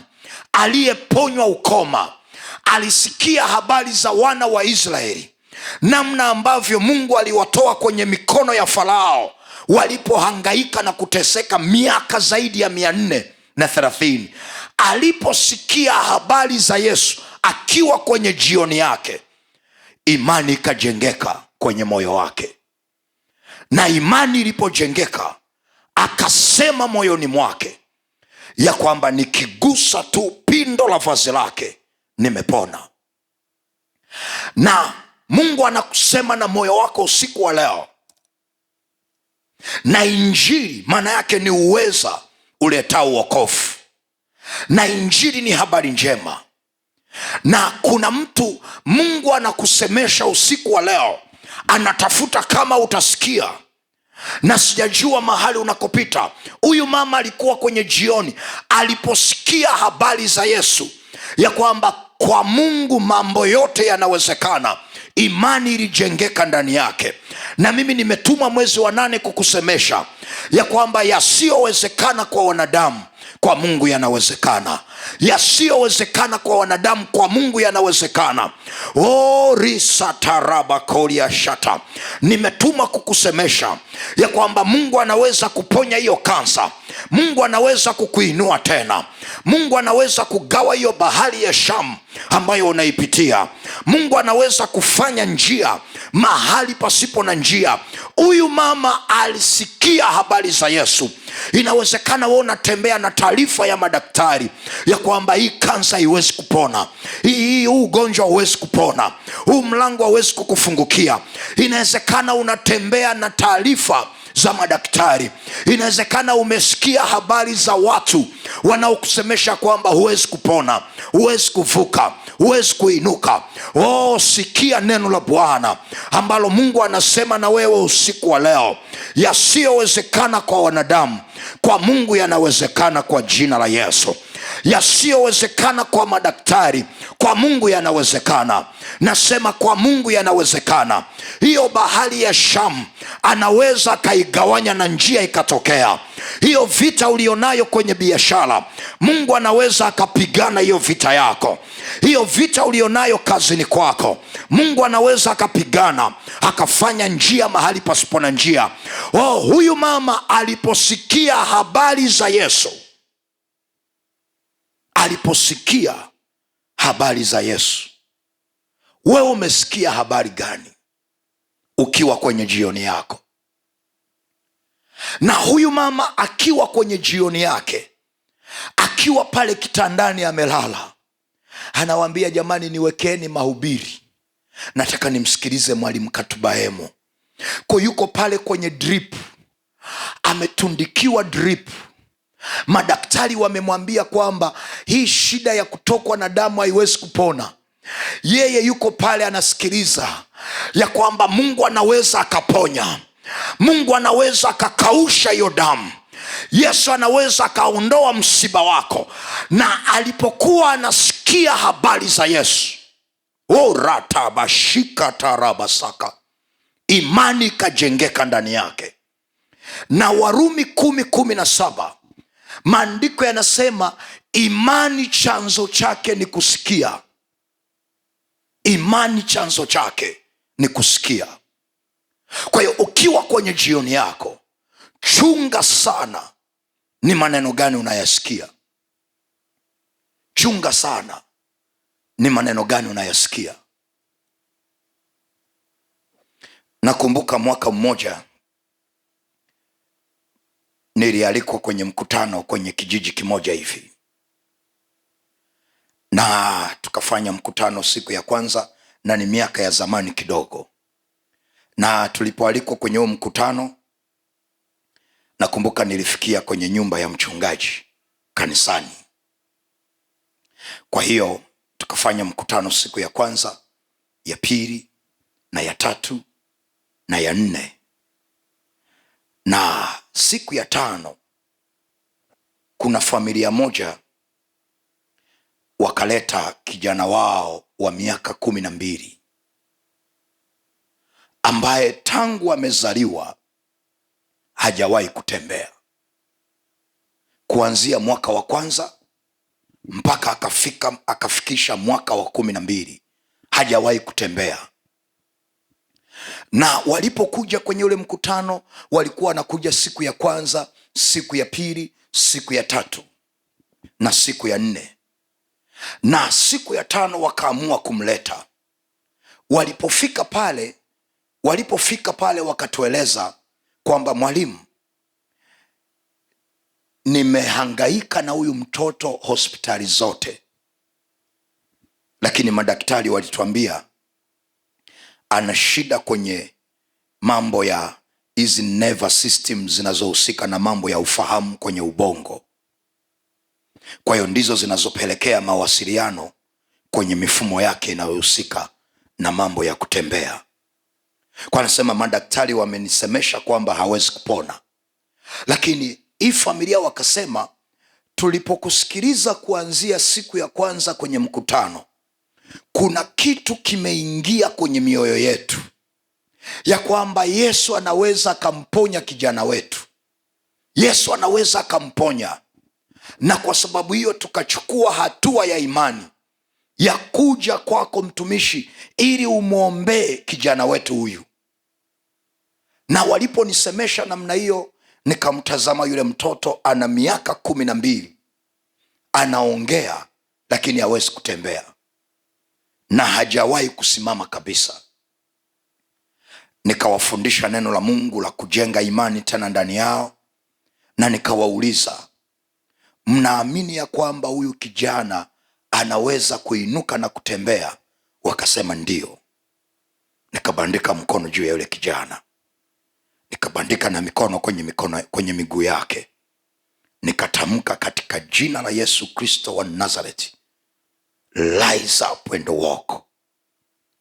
aliyeponywa ukoma. Alisikia habari za wana wa Israeli, namna ambavyo Mungu aliwatoa kwenye mikono ya Farao walipohangaika na kuteseka miaka zaidi ya 430. Aliposikia habari za Yesu akiwa kwenye jioni yake, imani ikajengeka kwenye moyo wake. Na imani ilipojengeka, akasema moyoni mwake ya kwamba nikigusa tu pindo la vazi lake nimepona. Na Mungu anakusema na moyo wako usiku wa leo. Na injili maana yake ni uweza uletao wokovu, na injili ni habari njema. Na kuna mtu Mungu anakusemesha usiku wa leo, anatafuta kama utasikia, na sijajua mahali unakopita. Huyu mama alikuwa kwenye jioni, aliposikia habari za Yesu ya kwamba kwa Mungu mambo yote yanawezekana, imani ilijengeka ndani yake. Na mimi nimetumwa mwezi wa 8 kukusemesha ya kwamba yasiyowezekana kwa wanadamu, kwa Mungu yanawezekana. Yasiyowezekana kwa wanadamu, kwa Mungu yanawezekana. Risatarabakoria shata. Nimetuma kukusemesha ya kwamba Mungu anaweza kuponya hiyo kansa. Mungu anaweza kukuinua tena. Mungu anaweza kugawa hiyo bahari ya Shamu ambayo unaipitia. Mungu anaweza kufanya njia mahali pasipo na njia. Huyu mama alisikia habari za Yesu. Inawezekana wewe unatembea na taarifa ya madaktari ya kwamba hii kansa haiwezi kupona, huu ugonjwa hauwezi kupona, huu mlango hauwezi kukufungukia. Inawezekana unatembea na taarifa za madaktari. Inawezekana umesikia habari za watu wanaokusemesha kwamba huwezi kupona, huwezi kuvuka, huwezi kuinuka. Sikia neno la Bwana ambalo Mungu anasema na wewe usiku wa leo. Yasiyowezekana kwa wanadamu, kwa Mungu yanawezekana kwa jina la Yesu. Yasiyowezekana kwa madaktari, kwa Mungu yanawezekana. Nasema kwa Mungu yanawezekana. Hiyo bahari ya Shamu anaweza akaigawanya na njia ikatokea. Hiyo vita ulionayo kwenye biashara, Mungu anaweza akapigana hiyo vita yako. Hiyo vita ulionayo kazini kwako, Mungu anaweza akapigana, akafanya njia mahali pasipo na njia. Huyu mama aliposikia habari za Yesu, aliposikia habari za Yesu. Wewe umesikia habari gani ukiwa kwenye jioni yako? Na huyu mama akiwa kwenye jioni yake, akiwa pale kitandani amelala, anawaambia jamani, niwekeni mahubiri, nataka nimsikilize mwalimu Katubaemo. Kwa yuko pale kwenye drip, ametundikiwa drip. Madaktari wamemwambia kwamba hii shida ya kutokwa na damu haiwezi kupona. Yeye yuko pale anasikiliza ya kwamba Mungu anaweza akaponya, Mungu anaweza akakausha hiyo damu, Yesu anaweza akaondoa msiba wako. Na alipokuwa anasikia habari za Yesu, ratabashika tarabasaka, imani ikajengeka ndani yake. Na Warumi 10:17 maandiko yanasema imani chanzo chake ni kusikia. Imani chanzo chake ni kusikia. Kwa hiyo ukiwa kwenye jioni yako, chunga sana ni maneno gani unayasikia. Chunga sana ni maneno gani unayasikia. Nakumbuka mwaka mmoja nilialikwa kwenye mkutano kwenye kijiji kimoja hivi, na tukafanya mkutano siku ya kwanza, na ni miaka ya zamani kidogo. Na tulipoalikwa kwenye huo mkutano, nakumbuka nilifikia kwenye nyumba ya mchungaji kanisani. Kwa hiyo tukafanya mkutano siku ya kwanza, ya pili na ya tatu na ya nne. Na siku ya tano kuna familia moja wakaleta kijana wao wa miaka 12 ambaye tangu amezaliwa hajawahi kutembea. Kuanzia mwaka wa kwanza mpaka akafikisha mwaka wa 12 hajawahi kutembea. Na walipokuja kwenye ule mkutano, walikuwa wanakuja siku ya kwanza, siku ya pili, siku ya tatu na siku ya 4. Na siku ya 5 wakaamua kumleta. Walipofika pale wakatueleza kwamba mwalimu, nimehangaika na huyu mtoto hospitali zote, lakini madaktari walituambia ana shida kwenye mambo ya hizi nerve system zinazohusika na mambo ya ufahamu kwenye ubongo. Kwa hiyo ndizo zinazopelekea mawasiliano kwenye mifumo yake inayohusika na mambo ya kutembea. Kwa nasema madaktari wamenisemesha kwamba hawezi kupona. Lakini hii familia wakasema, tulipokusikiliza kuanzia siku ya kwanza kwenye mkutano, kuna kitu kimeingia kwenye mioyo yetu ya kwamba Yesu anaweza akamponya kijana wetu. Yesu anaweza akamponya. Na kwa sababu hiyo tukachukua hatua ya imani ya kuja kwako mtumishi, ili umwombee kijana wetu huyu. Na waliponisemesha namna hiyo, nikamtazama yule mtoto, ana miaka 12, anaongea lakini hawezi kutembea na hajawahi kusimama kabisa. Nikawafundisha neno la Mungu la kujenga imani tena ndani yao, na nikawauliza, mnaamini ya kwamba huyu kijana anaweza kuinuka na kutembea? Wakasema ndio. Nikabandika mkono juu ya yule kijana, nikabandika na mikono kwenye miguu yake, nikatamka katika jina la Yesu Kristo wa Nazareti, rise up and walk.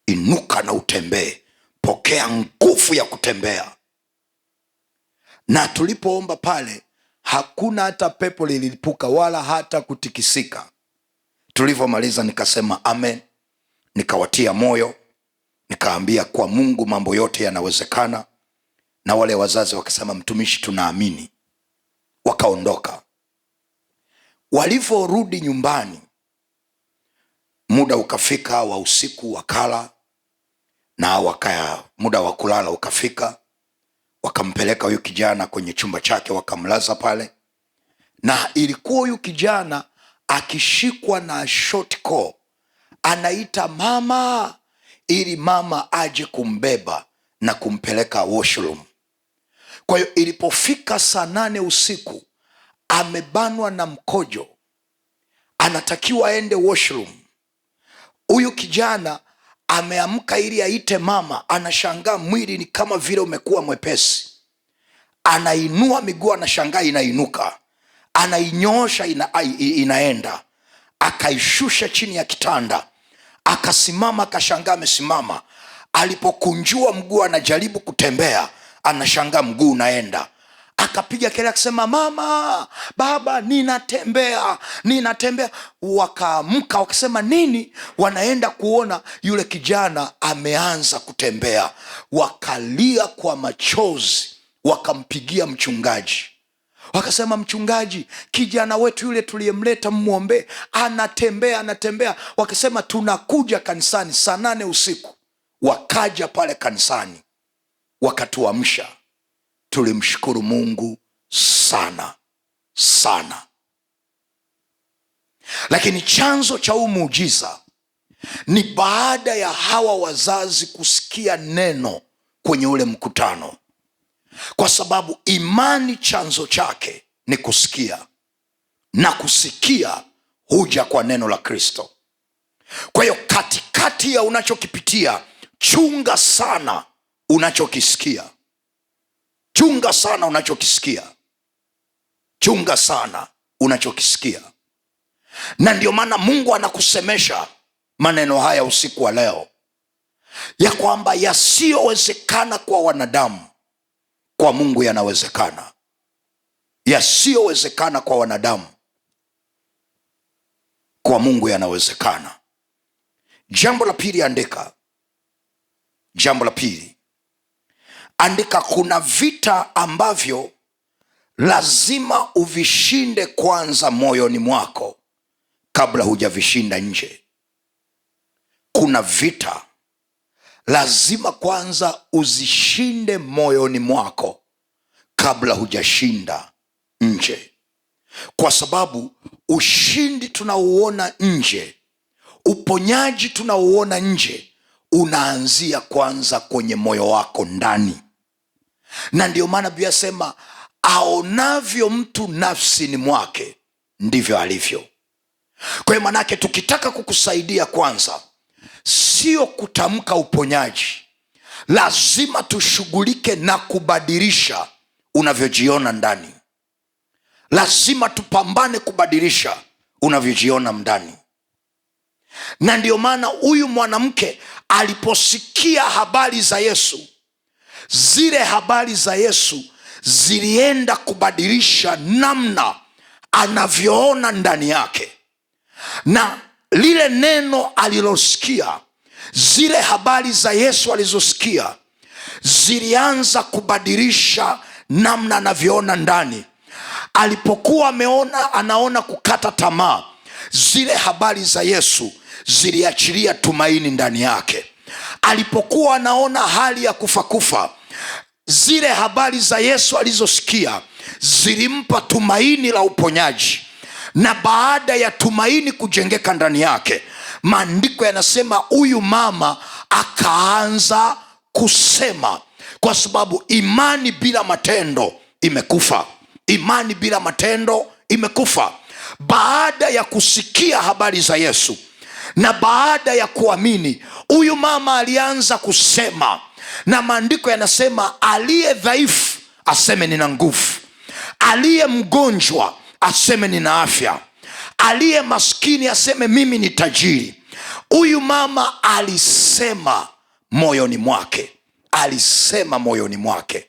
Inuka na utembee, pokea nguvu ya kutembea. Na tulipoomba pale, hakuna hata pepo lilipuka wala hata kutikisika. Tulivyomaliza nikasema amen, nikawatia moyo, nikaambia kwa Mungu mambo yote yanawezekana, na wale wazazi wakasema mtumishi, tunaamini. Wakaondoka. Walivyorudi nyumbani, muda ukafika wa usiku, wakala na muda wa kulala ukafika, wakampeleka huyu kijana kwenye chumba chake, wakamlaza pale, na ilikuwa huyu kijana akishikwa na short call, anaita mama, ili mama aje kumbeba na kumpeleka washroom. Kwa hiyo ilipofika saa 8 usiku, amebanwa na mkojo, anatakiwa aende washroom. Huyu kijana ameamka ili aite mama, anashangaa mwili ni kama vile umekuwa mwepesi. Anainua miguu, anashangaa inainuka, anainyoosha inaenda. Akaishusha chini ya kitanda, akasimama, akashangaa amesimama. Alipokunjua mguu anajaribu kutembea, anashangaa mguu unaenda. Akapiga kelele akisema, mama, baba, ninatembea. Wakaamka wakasema, nini? Wanaenda kuona yule kijana ameanza kutembea. Wakalia kwa machozi, wakampigia mchungaji. Wakasema, mchungaji, kijana wetu yule tuliyemleta muombe, anatembea. Wakasema, tunakuja kanisani saa 8 usiku. Wakaja pale kanisani, wakatuamsha. Tulimshukuru Mungu sana sana. Lakini chanzo cha huu muujiza ni baada ya hawa wazazi kusikia neno kwenye ule mkutano, kwa sababu imani chanzo chake ni kusikia, na kusikia huja kwa neno la Kristo. Kwa hiyo katikati ya unachokipitia, chunga sana unachokisikia. Chunga sana unachokisikia. Na ndio maana Mungu anakusemesha maneno haya usiku wa leo, ya kwamba yasiyowezekana kwa wanadamu, kwa Mungu yanawezekana. Yasiyowezekana kwa wanadamu, kwa Mungu yanawezekana. Jambo la pili, andika, kuna vita ambavyo lazima uvishinde kwanza moyoni mwako kabla hujavishinda nje. Kuna vita lazima kwanza uzishinde moyoni mwako kabla hujashinda nje, kwa sababu ushindi tunauona nje, uponyaji tunauona nje, unaanzia kwanza kwenye moyo wako ndani. Na ndio maana Biblia sema, aonavyo mtu nafsini mwake ndivyo alivyo. Kwa hiyo manake, tukitaka kukusaidia kwanza, sio kutamka uponyaji, lazima tushughulike na kubadilisha unavyojiona ndani. Lazima tupambane kubadilisha unavyojiona ndani. Na ndio maana huyu mwanamke aliposikia habari za Yesu, zile habari za Yesu zilienda kubadilisha namna anavyoona ndani yake. Na lile neno alilosikia, zile habari za Yesu alizosikia, zilianza kubadilisha namna anavyoona ndani. Alipokuwa anaona kukata tamaa, zile habari za Yesu ziliachilia tumaini ndani yake. Alipokuwa anaona hali ya kufa, zile habari za Yesu alizosikia zilimpa tumaini la uponyaji. Na baada ya tumaini kujengeka ndani yake, maandiko yanasema huyu mama akaanza kusema, kwa sababu imani bila matendo imekufa. Imani bila matendo imekufa. Baada ya kusikia habari za Yesu na baada ya kuamini, huyu mama alianza kusema. Na maandiko yanasema, aliye dhaifu aseme nina nguvu, aliye mgonjwa aseme nina afya, aliye maskini aseme mimi ni tajiri. Huyu mama alisema moyoni mwake, alisema moyoni mwake.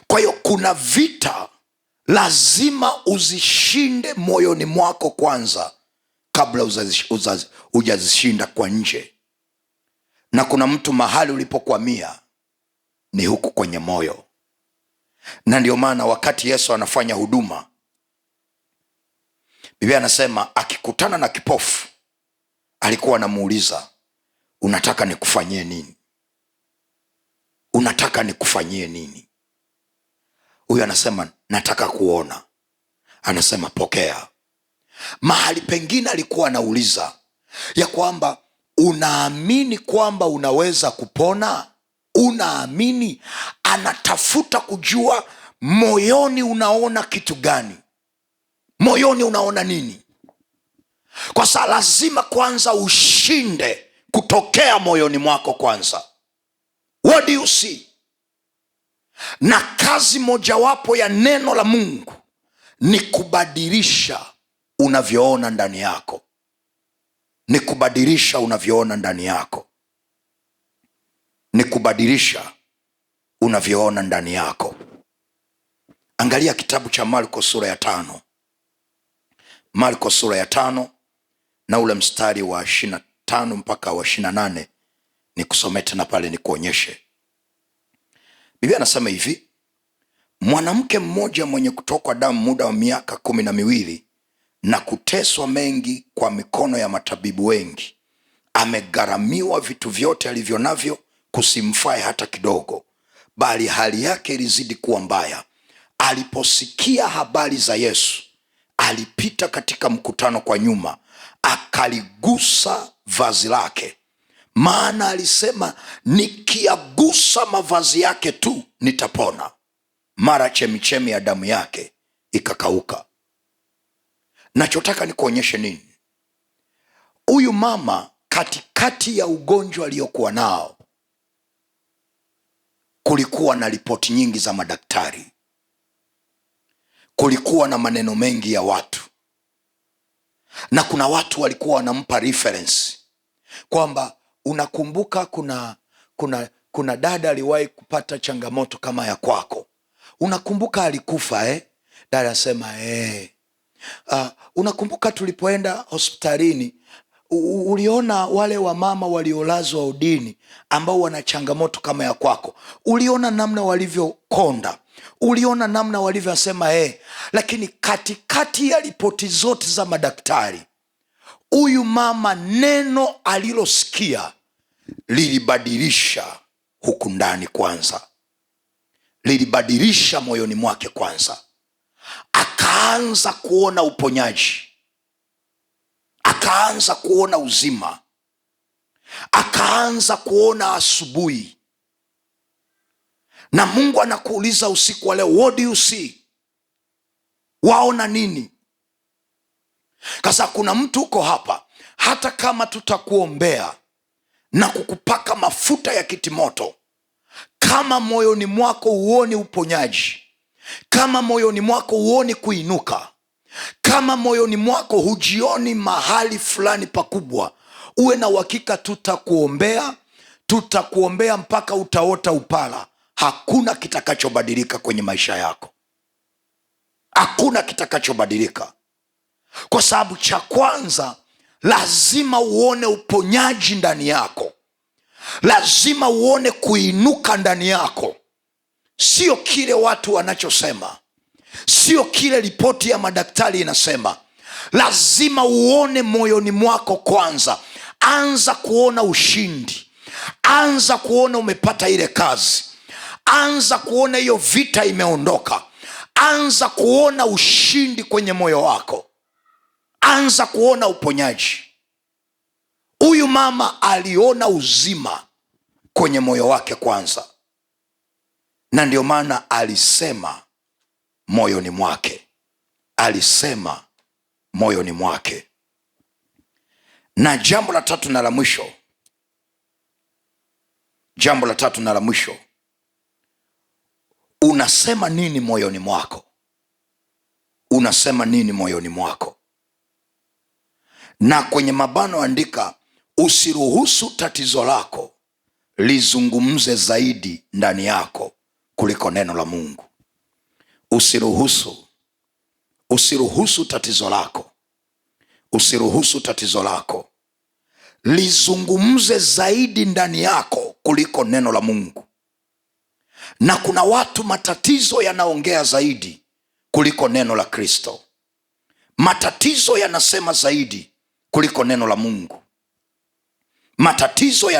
Kwa hiyo kuna vita lazima uzishinde moyoni mwako kwanza kabla hujazishinda kwa nje. Na kuna mtu mahali ulipokwamia ni huku kwenye moyo. Na ndio maana wakati Yesu anafanya huduma, Biblia anasema akikutana na kipofu alikuwa anamuuliza, unataka nikufanyie nini? Unataka nikufanyie nini? Huyu anasema nataka kuona. Anasema pokea. Mahali pengine alikuwa anauliza ya kwamba unaamini kwamba unaweza kupona? Unaamini? Anatafuta kujua moyoni unaona kitu gani, moyoni unaona nini, kwa sababu lazima kwanza ushinde kutokea moyoni mwako kwanza. What do you see? Na kazi mojawapo ya neno la Mungu ni kubadilisha unavyoona ndani yako, ni kubadilisha unavyoona ndani yako, ni kubadilisha unavyoona ndani yako. Angalia kitabu cha Marko sura ya 5, Marko sura ya 5 na ule mstari wa 25 mpaka wa 28. Nikusomee tena pale nikuonyeshe. Biblia anasema hivi: mwanamke mmoja mwenye kutokwa damu muda wa miaka 12 na kuteswa mengi kwa mikono ya matabibu wengi, amegharamiwa vitu vyote alivyo navyo, kusimfae hata kidogo, bali hali yake ilizidi kuwa mbaya. Aliposikia habari za Yesu, alipita katika mkutano kwa nyuma, akaligusa vazi lake, maana alisema, nikiagusa mavazi yake tu nitapona. Mara chemichemi ya damu yake ikakauka. Nachotaka nikuonyeshe nini? Huyu mama katikati ya ugonjwa aliyokuwa nao, kulikuwa na ripoti nyingi za madaktari, kulikuwa na maneno mengi ya watu, na kuna watu walikuwa wanampa reference kwamba unakumbuka kuna dada aliwahi kupata changamoto kama ya kwako, unakumbuka alikufa Dada asema unakumbuka tulipoenda hospitalini, uliona wale wamama waliolazwa udini ambao wana changamoto kama ya kwako, uliona namna walivyokonda, uliona namna walivyosema Lakini katikati ya ripoti zote za madaktari, huyu mama neno alilosikia lilibadilisha huku ndani kwanza, lilibadilisha moyoni mwake kwanza. Akaanza kuona uponyaji, akaanza kuona uzima, akaanza kuona asubuhi. Na Mungu anakuuliza usiku wa leo, what do you see? Waona nini? Kasa kuna mtu uko hapa, hata kama tutakuombea na kukupaka mafuta ya kitimoto, kama moyoni mwako huoni uponyaji, kama moyoni mwako huoni kuinuka, kama moyoni mwako hujioni mahali fulani pakubwa, uwe na uhakika tutakuombea mpaka utaota upala. Hakuna kitakachobadilika kwenye maisha yako, hakuna kitakachobadilika, kwa sababu cha kwanza lazima uone uponyaji ndani yako, lazima uone kuinuka ndani yako. Sio kile watu wanachosema, sio kile ripoti ya madaktari inasema. Lazima uone moyoni mwako kwanza. Anza kuona ushindi, anza kuona umepata ile kazi, anza kuona hiyo vita imeondoka, anza kuona ushindi kwenye moyo wako, anza kuona uponyaji. Huyu mama aliona uzima kwenye moyo wake kwanza, na ndio maana alisema moyoni mwake, alisema moyoni mwake. Na jambo la tatu na la mwisho, jambo la tatu na la mwisho, unasema nini moyoni mwako? Unasema nini moyoni mwako? Na kwenye mabano andika, usiruhusu tatizo lako lizungumze zaidi ndani yako kuliko neno la Mungu. Usiruhusu tatizo lako lizungumze zaidi ndani yako kuliko neno la Mungu. Na kuna watu matatizo yanaongea zaidi kuliko neno la Kristo. Matatizo yanasema zaidi kuliko neno la Mungu. Matatizo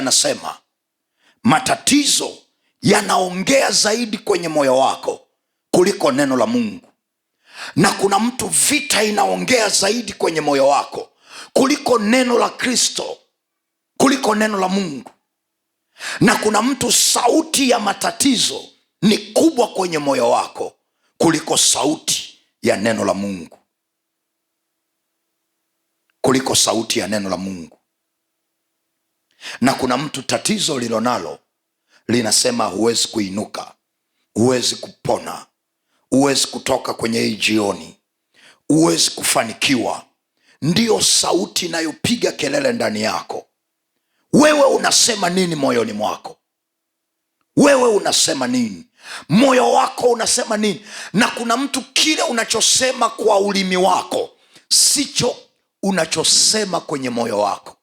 yanaongea zaidi kwenye moyo wako kuliko neno la Mungu. Na kuna mtu vita inaongea zaidi kwenye moyo wako kuliko neno la Kristo, kuliko neno la Mungu. Na kuna mtu sauti ya matatizo ni kubwa kwenye moyo wako kuliko sauti ya neno la Mungu, kuliko sauti ya neno la Mungu. Na kuna mtu tatizo lilonalo linasema huwezi kuinuka, huwezi kupona, huwezi kutoka kwenye hii jioni, huwezi kufanikiwa. Ndiyo sauti inayopiga kelele ndani yako. Wewe unasema nini moyoni mwako? Wewe unasema nini? Moyo wako unasema nini? Na kuna mtu kile unachosema kwa ulimi wako sicho unachosema kwenye moyo wako.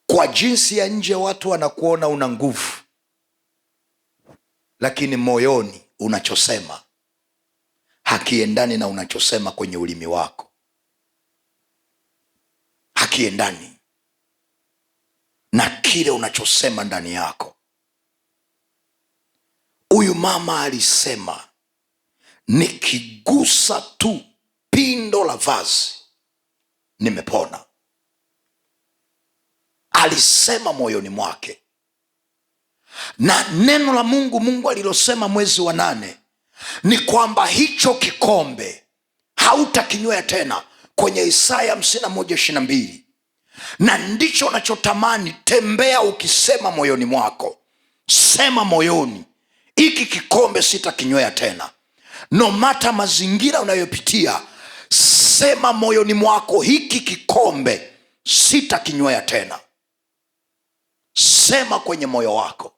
Kwa jinsi ya nje watu wanakuona una nguvu, lakini moyoni unachosema hakiendani na unachosema kwenye ulimi wako. Hakiendani na kile unachosema ndani yako. Huyu mama alisema, nikigusa tu pindo la vazi nimepona. Alisema moyoni mwake. Na neno la Mungu alilosema mwezi wa 8 ni kwamba hicho kikombe hautakinywea tena, kwenye Isaya 51:22. Na ndicho unachotamani. Tembea ukisema moyoni mwako. Sema moyoni, hiki kikombe sitakinywea tena. No matter mazingira unayopitia, sema moyoni mwako, hiki kikombe sitakinywea tena. Sema kwenye moyo wako.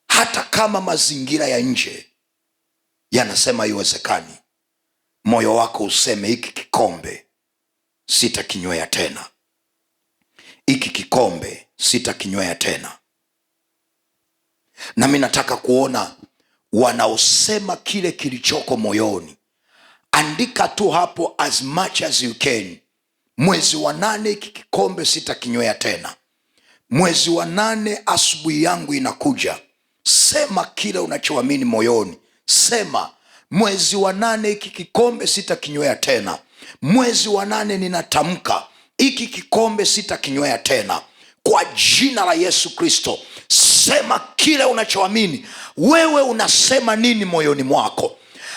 Hata kama mazingira ya nje yanasema haiwezekani, moyo wako useme, hiki kikombe sitakinywea tena. Hiki kikombe sitakinywea tena. Na mimi nataka kuona wanaosema kile kilichoko moyoni. Andika tu hapo as much as you can. Mwezi wa 8 hiki kikombe sitakinywea tena. Mwezi wa 8 asubuhi yangu inakuja. Sema kile unachoamini moyoni. Sema, mwezi wa 8 hiki kikombe sitakinywea tena. Mwezi wa 8 ninatamka, hiki kikombe sitakinywea tena. Kwa jina la Yesu Kristo, sema kile unachoamini. Wewe unasema nini moyoni mwako?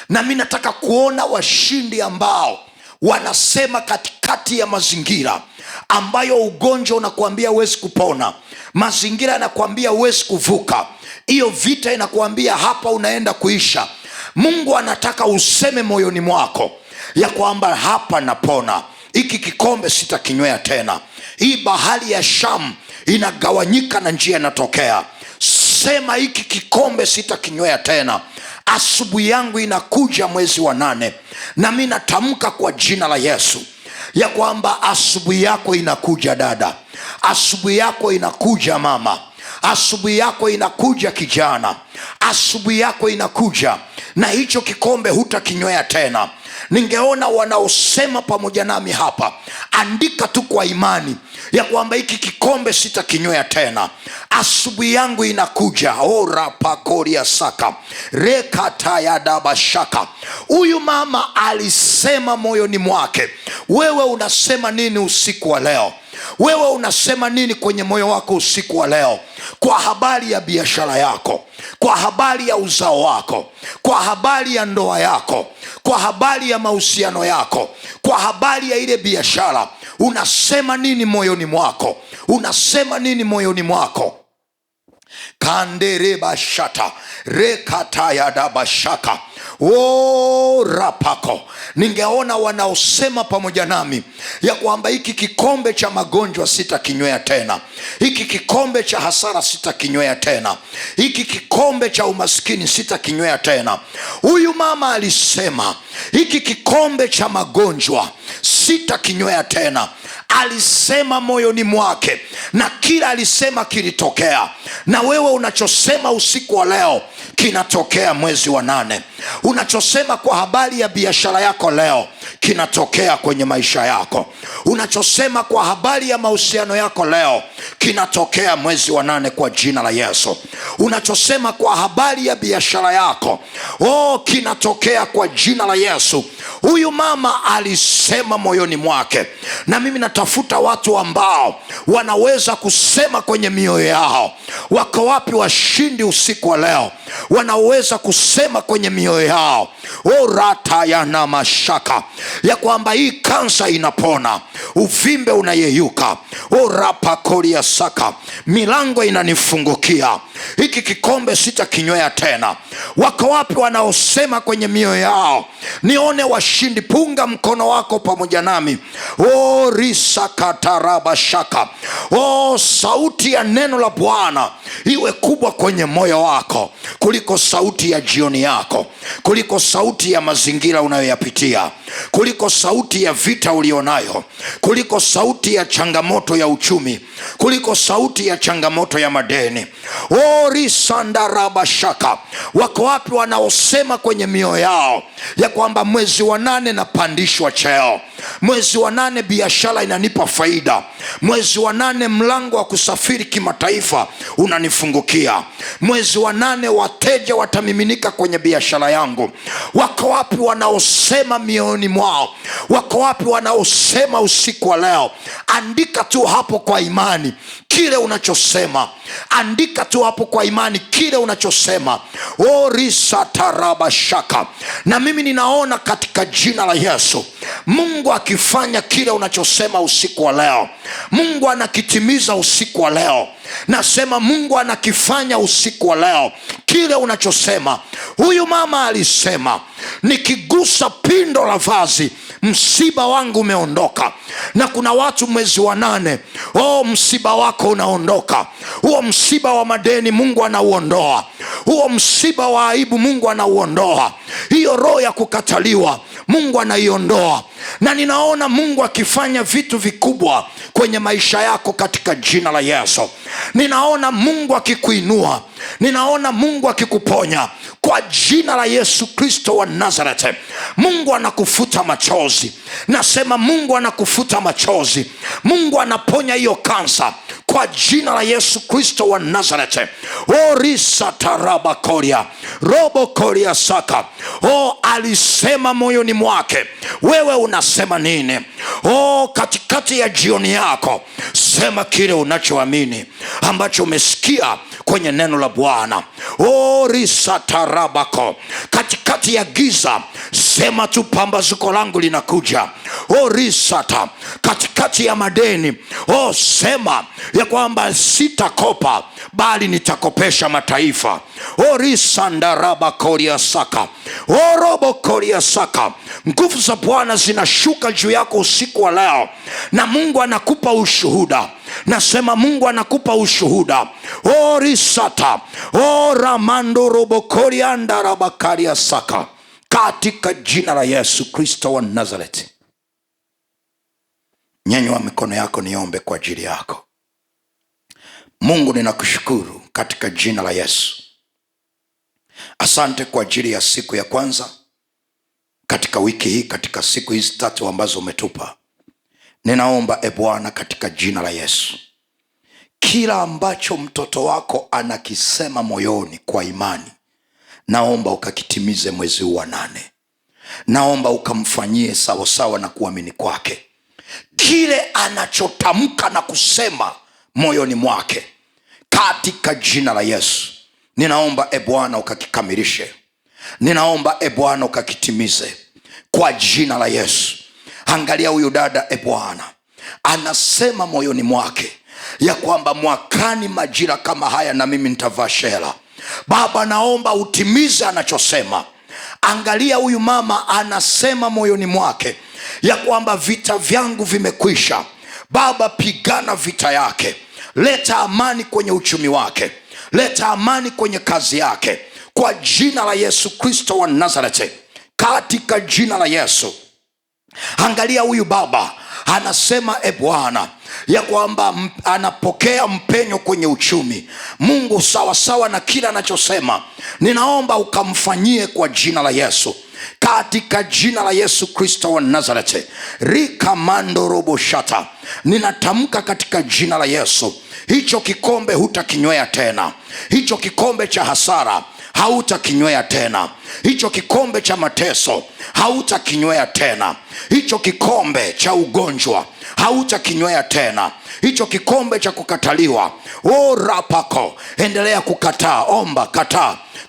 Na mimi nataka kuona washindi ambao wanasema katikati ya mazingira ambayo ugonjwa unakuambia huwezi kupona, mazingira yanakuambia huwezi kuvuka, hiyo vita inakuambia hapa unaenda kuisha. Mungu anataka useme moyoni mwako ya kwamba hapa napona, hiki kikombe sitakinywea tena. Hii bahari ya Shamu inagawanyika na njia inatokea. Sema, hiki kikombe sitakinywea tena. Asubuhi yangu inakuja mwezi wa 8, na mimi natamka kwa jina la Yesu ya kwamba asubuhi yako inakuja dada, asubuhi yako inakuja mama, asubuhi yako inakuja kijana, asubuhi yako inakuja, na hicho kikombe hutakinywea tena. Ningeona wanaosema pamoja nami hapa, andika tu kwa imani ya kwamba hiki kikombe sitakinywea tena. Asubuhi yangu inakuja. Ora pakoria saka rekata ya dabashaka. Huyu mama alisema moyoni mwake. Wewe unasema nini usiku wa leo? Wewe unasema nini kwenye moyo wako usiku wa leo, kwa habari ya biashara yako, kwa habari ya uzao wako, kwa habari ya ndoa yako, kwa habari ya mahusiano yako, kwa habari ya ile biashara? Unasema nini moyoni mwako? Unasema nini moyoni mwako? Kandere bashata rekata ya dabashaka. Oh, rapako, ningeona wanaosema pamoja nami ya kwamba hiki kikombe cha magonjwa sitakinywea tena, hiki kikombe cha hasara sitakinywea tena, hiki kikombe cha umaskini sitakinywea tena. Huyu mama alisema hiki kikombe cha magonjwa sitakinywea tena. Alisema moyoni mwake, na kila alisema kilitokea. Na wewe unachosema usiku wa leo kinatokea mwezi wa 8. Unachosema kwa habari ya biashara yako leo kinatokea kwenye maisha yako. Unachosema kwa habari ya mahusiano yako leo kinatokea mwezi wa 8 kwa jina la Yesu. Unachosema kwa habari ya biashara yako kinatokea kwa jina la Yesu. Huyu mama alisema moyoni mwake, na mimi natafuta watu ambao wanaweza kusema kwenye mioyo yao. Wako wapi washindi usiku wa leo wanaweza kusema kwenye mioyo yao rata yana mashaka ya kwamba hii kansa inapona, uvimbe unayeyuka, rapakoria saka, milango inanifungukia, hiki kikombe sitakinywea tena. Wako wapi wanaosema kwenye mioyo yao? Nione washindi. Punga mkono wako pamoja nami. Risakataraba shaka. Sauti ya neno la Bwana iwe kubwa kwenye moyo wako kuliko sauti ya jioni yako, kuliko sauti ya mazingira unayoyapitia, kuliko sauti ya vita ulionayo, kuliko sauti ya changamoto ya uchumi, kuliko sauti ya changamoto ya madeni. Risandaraba shaka. Wako wapi wanaosema kwenye mioyo yao ya kwamba mwezi wa 8 napandishwa cheo, mwezi wa 8 biashara inanipa faida, mwezi wa 8 mlango wa kusafiri kimataifa unanifungukia, mwezi wa 8 wateja watamiminika kwenye biashara yangu. Wako wapi wanaosema mioyoni mwao? Wako wapi wanaosema usiku wa leo? Andika tu hapo kwa imani kile unachosema. Andika tu hapo kwa imani kile unachosema. Risataraba shaka. Na mimi ninaona katika jina la Yesu Mungu akifanya kile unachosema usiku wa leo. Mungu anakitimiza usiku wa leo. Nasema Mungu anakifanya usiku wa leo kile unachosema. Huyu mama alisema, nikigusa pindo la vazi msiba wangu umeondoka. Na kuna watu mwezi wa 8 msiba wako unaondoka. Huo msiba wa madeni Mungu anauondoa. Huo msiba wa aibu Mungu anauondoa. Hiyo roho ya kukataliwa Mungu anaiondoa. Na ninaona Mungu akifanya vitu vikubwa kwenye maisha yako katika jina la Yesu. Ninaona Mungu akikuinua. Ninaona Mungu akikuponya kwa jina la Yesu Kristo wa Nazareth. Mungu anakufuta machozi. Nasema Mungu anakufuta machozi. Mungu anaponya hiyo kansa kwa jina la Yesu Kristo wa Nazareth. Orisa taraba koria robo koria saka. Alisema moyoni mwake. Wewe unasema nini? Katikati ya jioni yako sema kile unachoamini ambacho umesikia kwenye neno la Bwana. Orisa tarabako. Katikati ya giza sema tu pambazuko langu linakuja. Orisata. Katikati ya madeni sema ya kwamba sitakopa bali nitakopesha mataifa. Orisandaraba koria saka. Orobo koria saka. Nguvu za Bwana zinashuka juu yako usiku wa leo, na Mungu anakupa ushuhuda. Nasema Mungu anakupa ushuhuda. Orisata. Oramando robo koria ndaraba karia saka. Katika jina la Yesu Kristo wa Nazareth. Nyanyua mikono yako niombe kwa ajili yako. Mungu, ninakushukuru katika jina la Yesu. Asante kwa ajili ya siku ya kwanza katika wiki hii, katika siku hizi 3 ambazo umetupa. Ninaomba Bwana katika jina la Yesu, kila ambacho mtoto wako anakisema moyoni kwa imani, naomba ukakitimize mwezi huu wa 8. Naomba ukamfanyie sawa sawa na kuamini kwake. Kile anachotamka na kusema moyoni mwake katika jina la Yesu, ninaomba Bwana ukakikamilishe. Ninaomba Bwana ukakitimize kwa jina la Yesu. Angalia huyu dada Bwana, anasema moyoni mwake ya kwamba mwakani majira kama haya na mimi nitavaa shela. Baba, naomba utimize anachosema. Angalia, huyu mama anasema moyoni mwake ya kwamba vita vyangu vimekwisha. Baba, pigana vita yake, leta amani kwenye uchumi wake, leta amani kwenye kazi yake, kwa jina la Yesu Kristo wa Nazareti, katika jina la Yesu. Angalia, huyu baba anasema Bwana ya kwamba anapokea mpenyo kwenye uchumi. Mungu, sawasawa na kila anachosema, ninaomba ukamfanyie kwa jina la Yesu, katika jina la Yesu Kristo wa Nazareti. Rikamando robo shata, ninatamka katika jina la Yesu, hicho kikombe hutakinywea tena. Hicho kikombe cha hasara hautakinywea tena. Hicho kikombe cha mateso hautakinywea tena. Hicho kikombe cha ugonjwa hautakinywea tena. Hicho kikombe cha kukataliwa, rapako, endelea kukataa. Omba,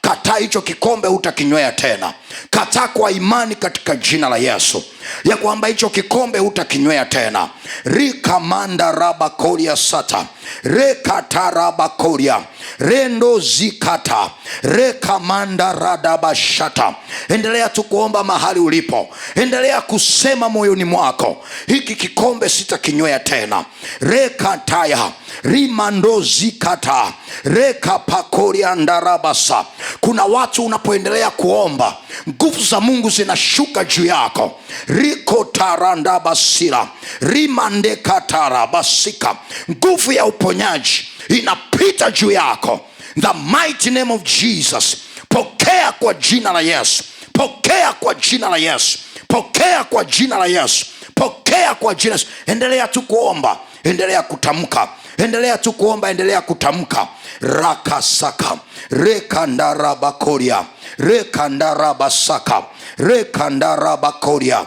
kataa hicho kikombe, hutakinywea tena. Kataa kwa imani katika jina la Yesu ya kwamba hicho kikombe hutakinywea tena. Rikamanda rabakoria sata, rekatarabakoria rendo zikata, rekamanda radabashata. Endelea tu kuomba mahali ulipo, endelea kusema moyoni mwako, hiki kikombe sitakinywea tena. Rekataya rimando zikata, rekapakoria ndarabasa. Kuna watu unapoendelea kuomba, nguvu za Mungu zinashuka juu yako. Riko tarandabasira rimande katarabasika, nguvu ya uponyaji inapita juu yako. The mighty name of Jesus. Pokea kwa jina la Yesu, pokea kwa jina la Yesu, pokea kwa jina la Yesu, pokea kwa jina la Yesu. Endelea tu kuomba, endelea kutamka, endelea tu kuomba, endelea kutamka. Rakasaka rekandarabakoria, rekandarabasaka, rekandarabakoria,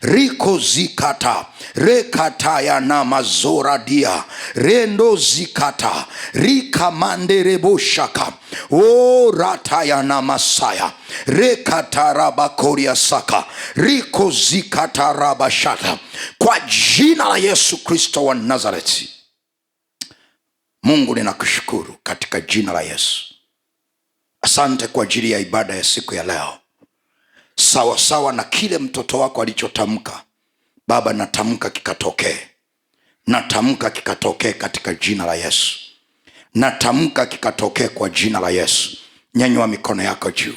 riko zikata, rekataya na mazoradia, rendo zikata, rikamandereboshaka, rataya na masaya, rekatarabakoria saka, riko zikatarabashata, kwa jina la Yesu Kristo wa Nazareti. Mungu, ninakushukuru katika jina la Yesu. Asante kwa ajili ya ibada ya siku ya leo. Sawa na kile mtoto wako alichotamka, Baba, natamka kikatokee. Natamka kikatokee katika jina la Yesu. Natamka kikatokee kwa jina la Yesu. Nyanyua mikono yako juu.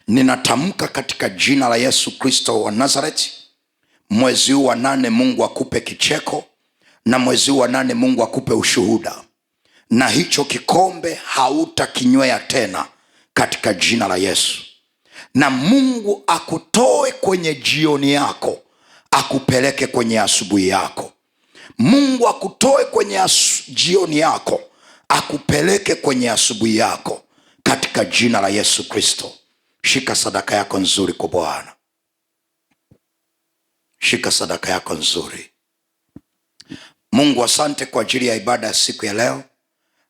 Ninatamka katika jina la Yesu Kristo wa Nazareti, mwezi huu wa 8 Mungu akupe kicheko, na mwezi huu wa 8 Mungu akupe ushuhuda, na hicho kikombe hautakinywea tena katika jina la Yesu. Na Mungu akutoe kwenye jioni yako, akupeleke kwenye asubuhi yako. Mungu akutoe kwenye jioni yako, akupeleke kwenye asubuhi yako, katika jina la Yesu Kristo. Shika sadaka yako nzuri kwa Bwana. Shika sadaka yako nzuri. Mungu, asante kwa ajili ya ibada ya siku ya leo.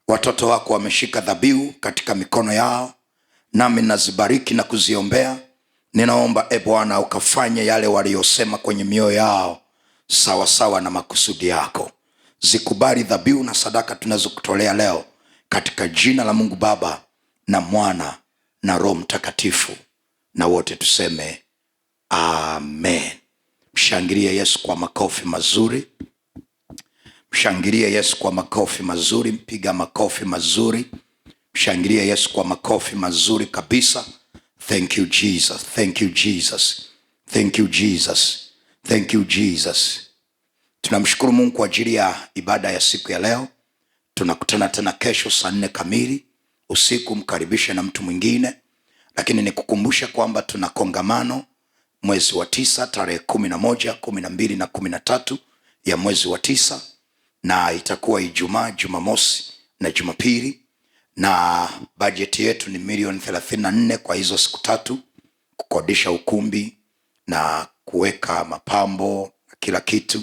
Watoto wako wameshika dhabihu katika mikono yao, nami nazibariki na kuziombea. Ninaomba Bwana ukafanye yale waliyosema kwenye mioyo yao sawa na makusudi yako. Zikubali dhabihu na sadaka tunazokutolea leo, katika jina la Mungu Baba na Mwana na Roho Mtakatifu, na wote tuseme amen. Mshangilie Yesu kwa makofi mazuri. Mshangilie Yesu kwa makofi mazuri. Mpiga makofi mazuri. Mshangilie Yesu kwa makofi mazuri kabisa. Thank you Jesus. Thank you Jesus. Thank you Jesus. Thank you Jesus. Tunamshukuru Mungu kwa ajili ya ibada ya siku ya leo. Tunakutana tena kesho saa 4 kamili usiku. Mkaribishe na mtu mwingine, lakini nikukumbusha kwamba tuna kongamano mwezi wa 9 tarehe 11, 12 na 13 ya mwezi wa 9, na itakuwa Ijumaa, Jumamosi na Jumapili, na bajeti yetu ni milioni 34 kwa hizo siku 3, kukodisha ukumbi na kuweka mapambo na kila kitu.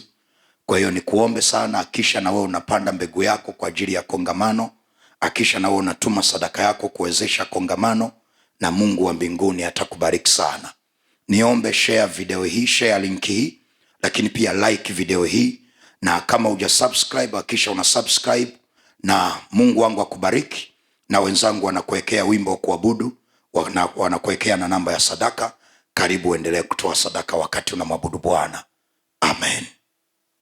Kwa hiyo nikuombe sana, akisha na wewe unapanda mbegu yako kwa ajili ya kongamano, akisha na wewe unatuma sadaka yako kuwezesha kongamano, na Mungu wa mbinguni atakubariki sana. Niombe share video hii, share link hii, lakini pia like video hii, na kama hujasubscribe akisha una subscribe, na Mungu wangu akubariki. Na wenzangu wanakuwekea wimbo wa kuabudu, wanakuwekea na namba ya sadaka. Karibu uendelee kutoa sadaka wakati unamwabudu Bwana. Amen.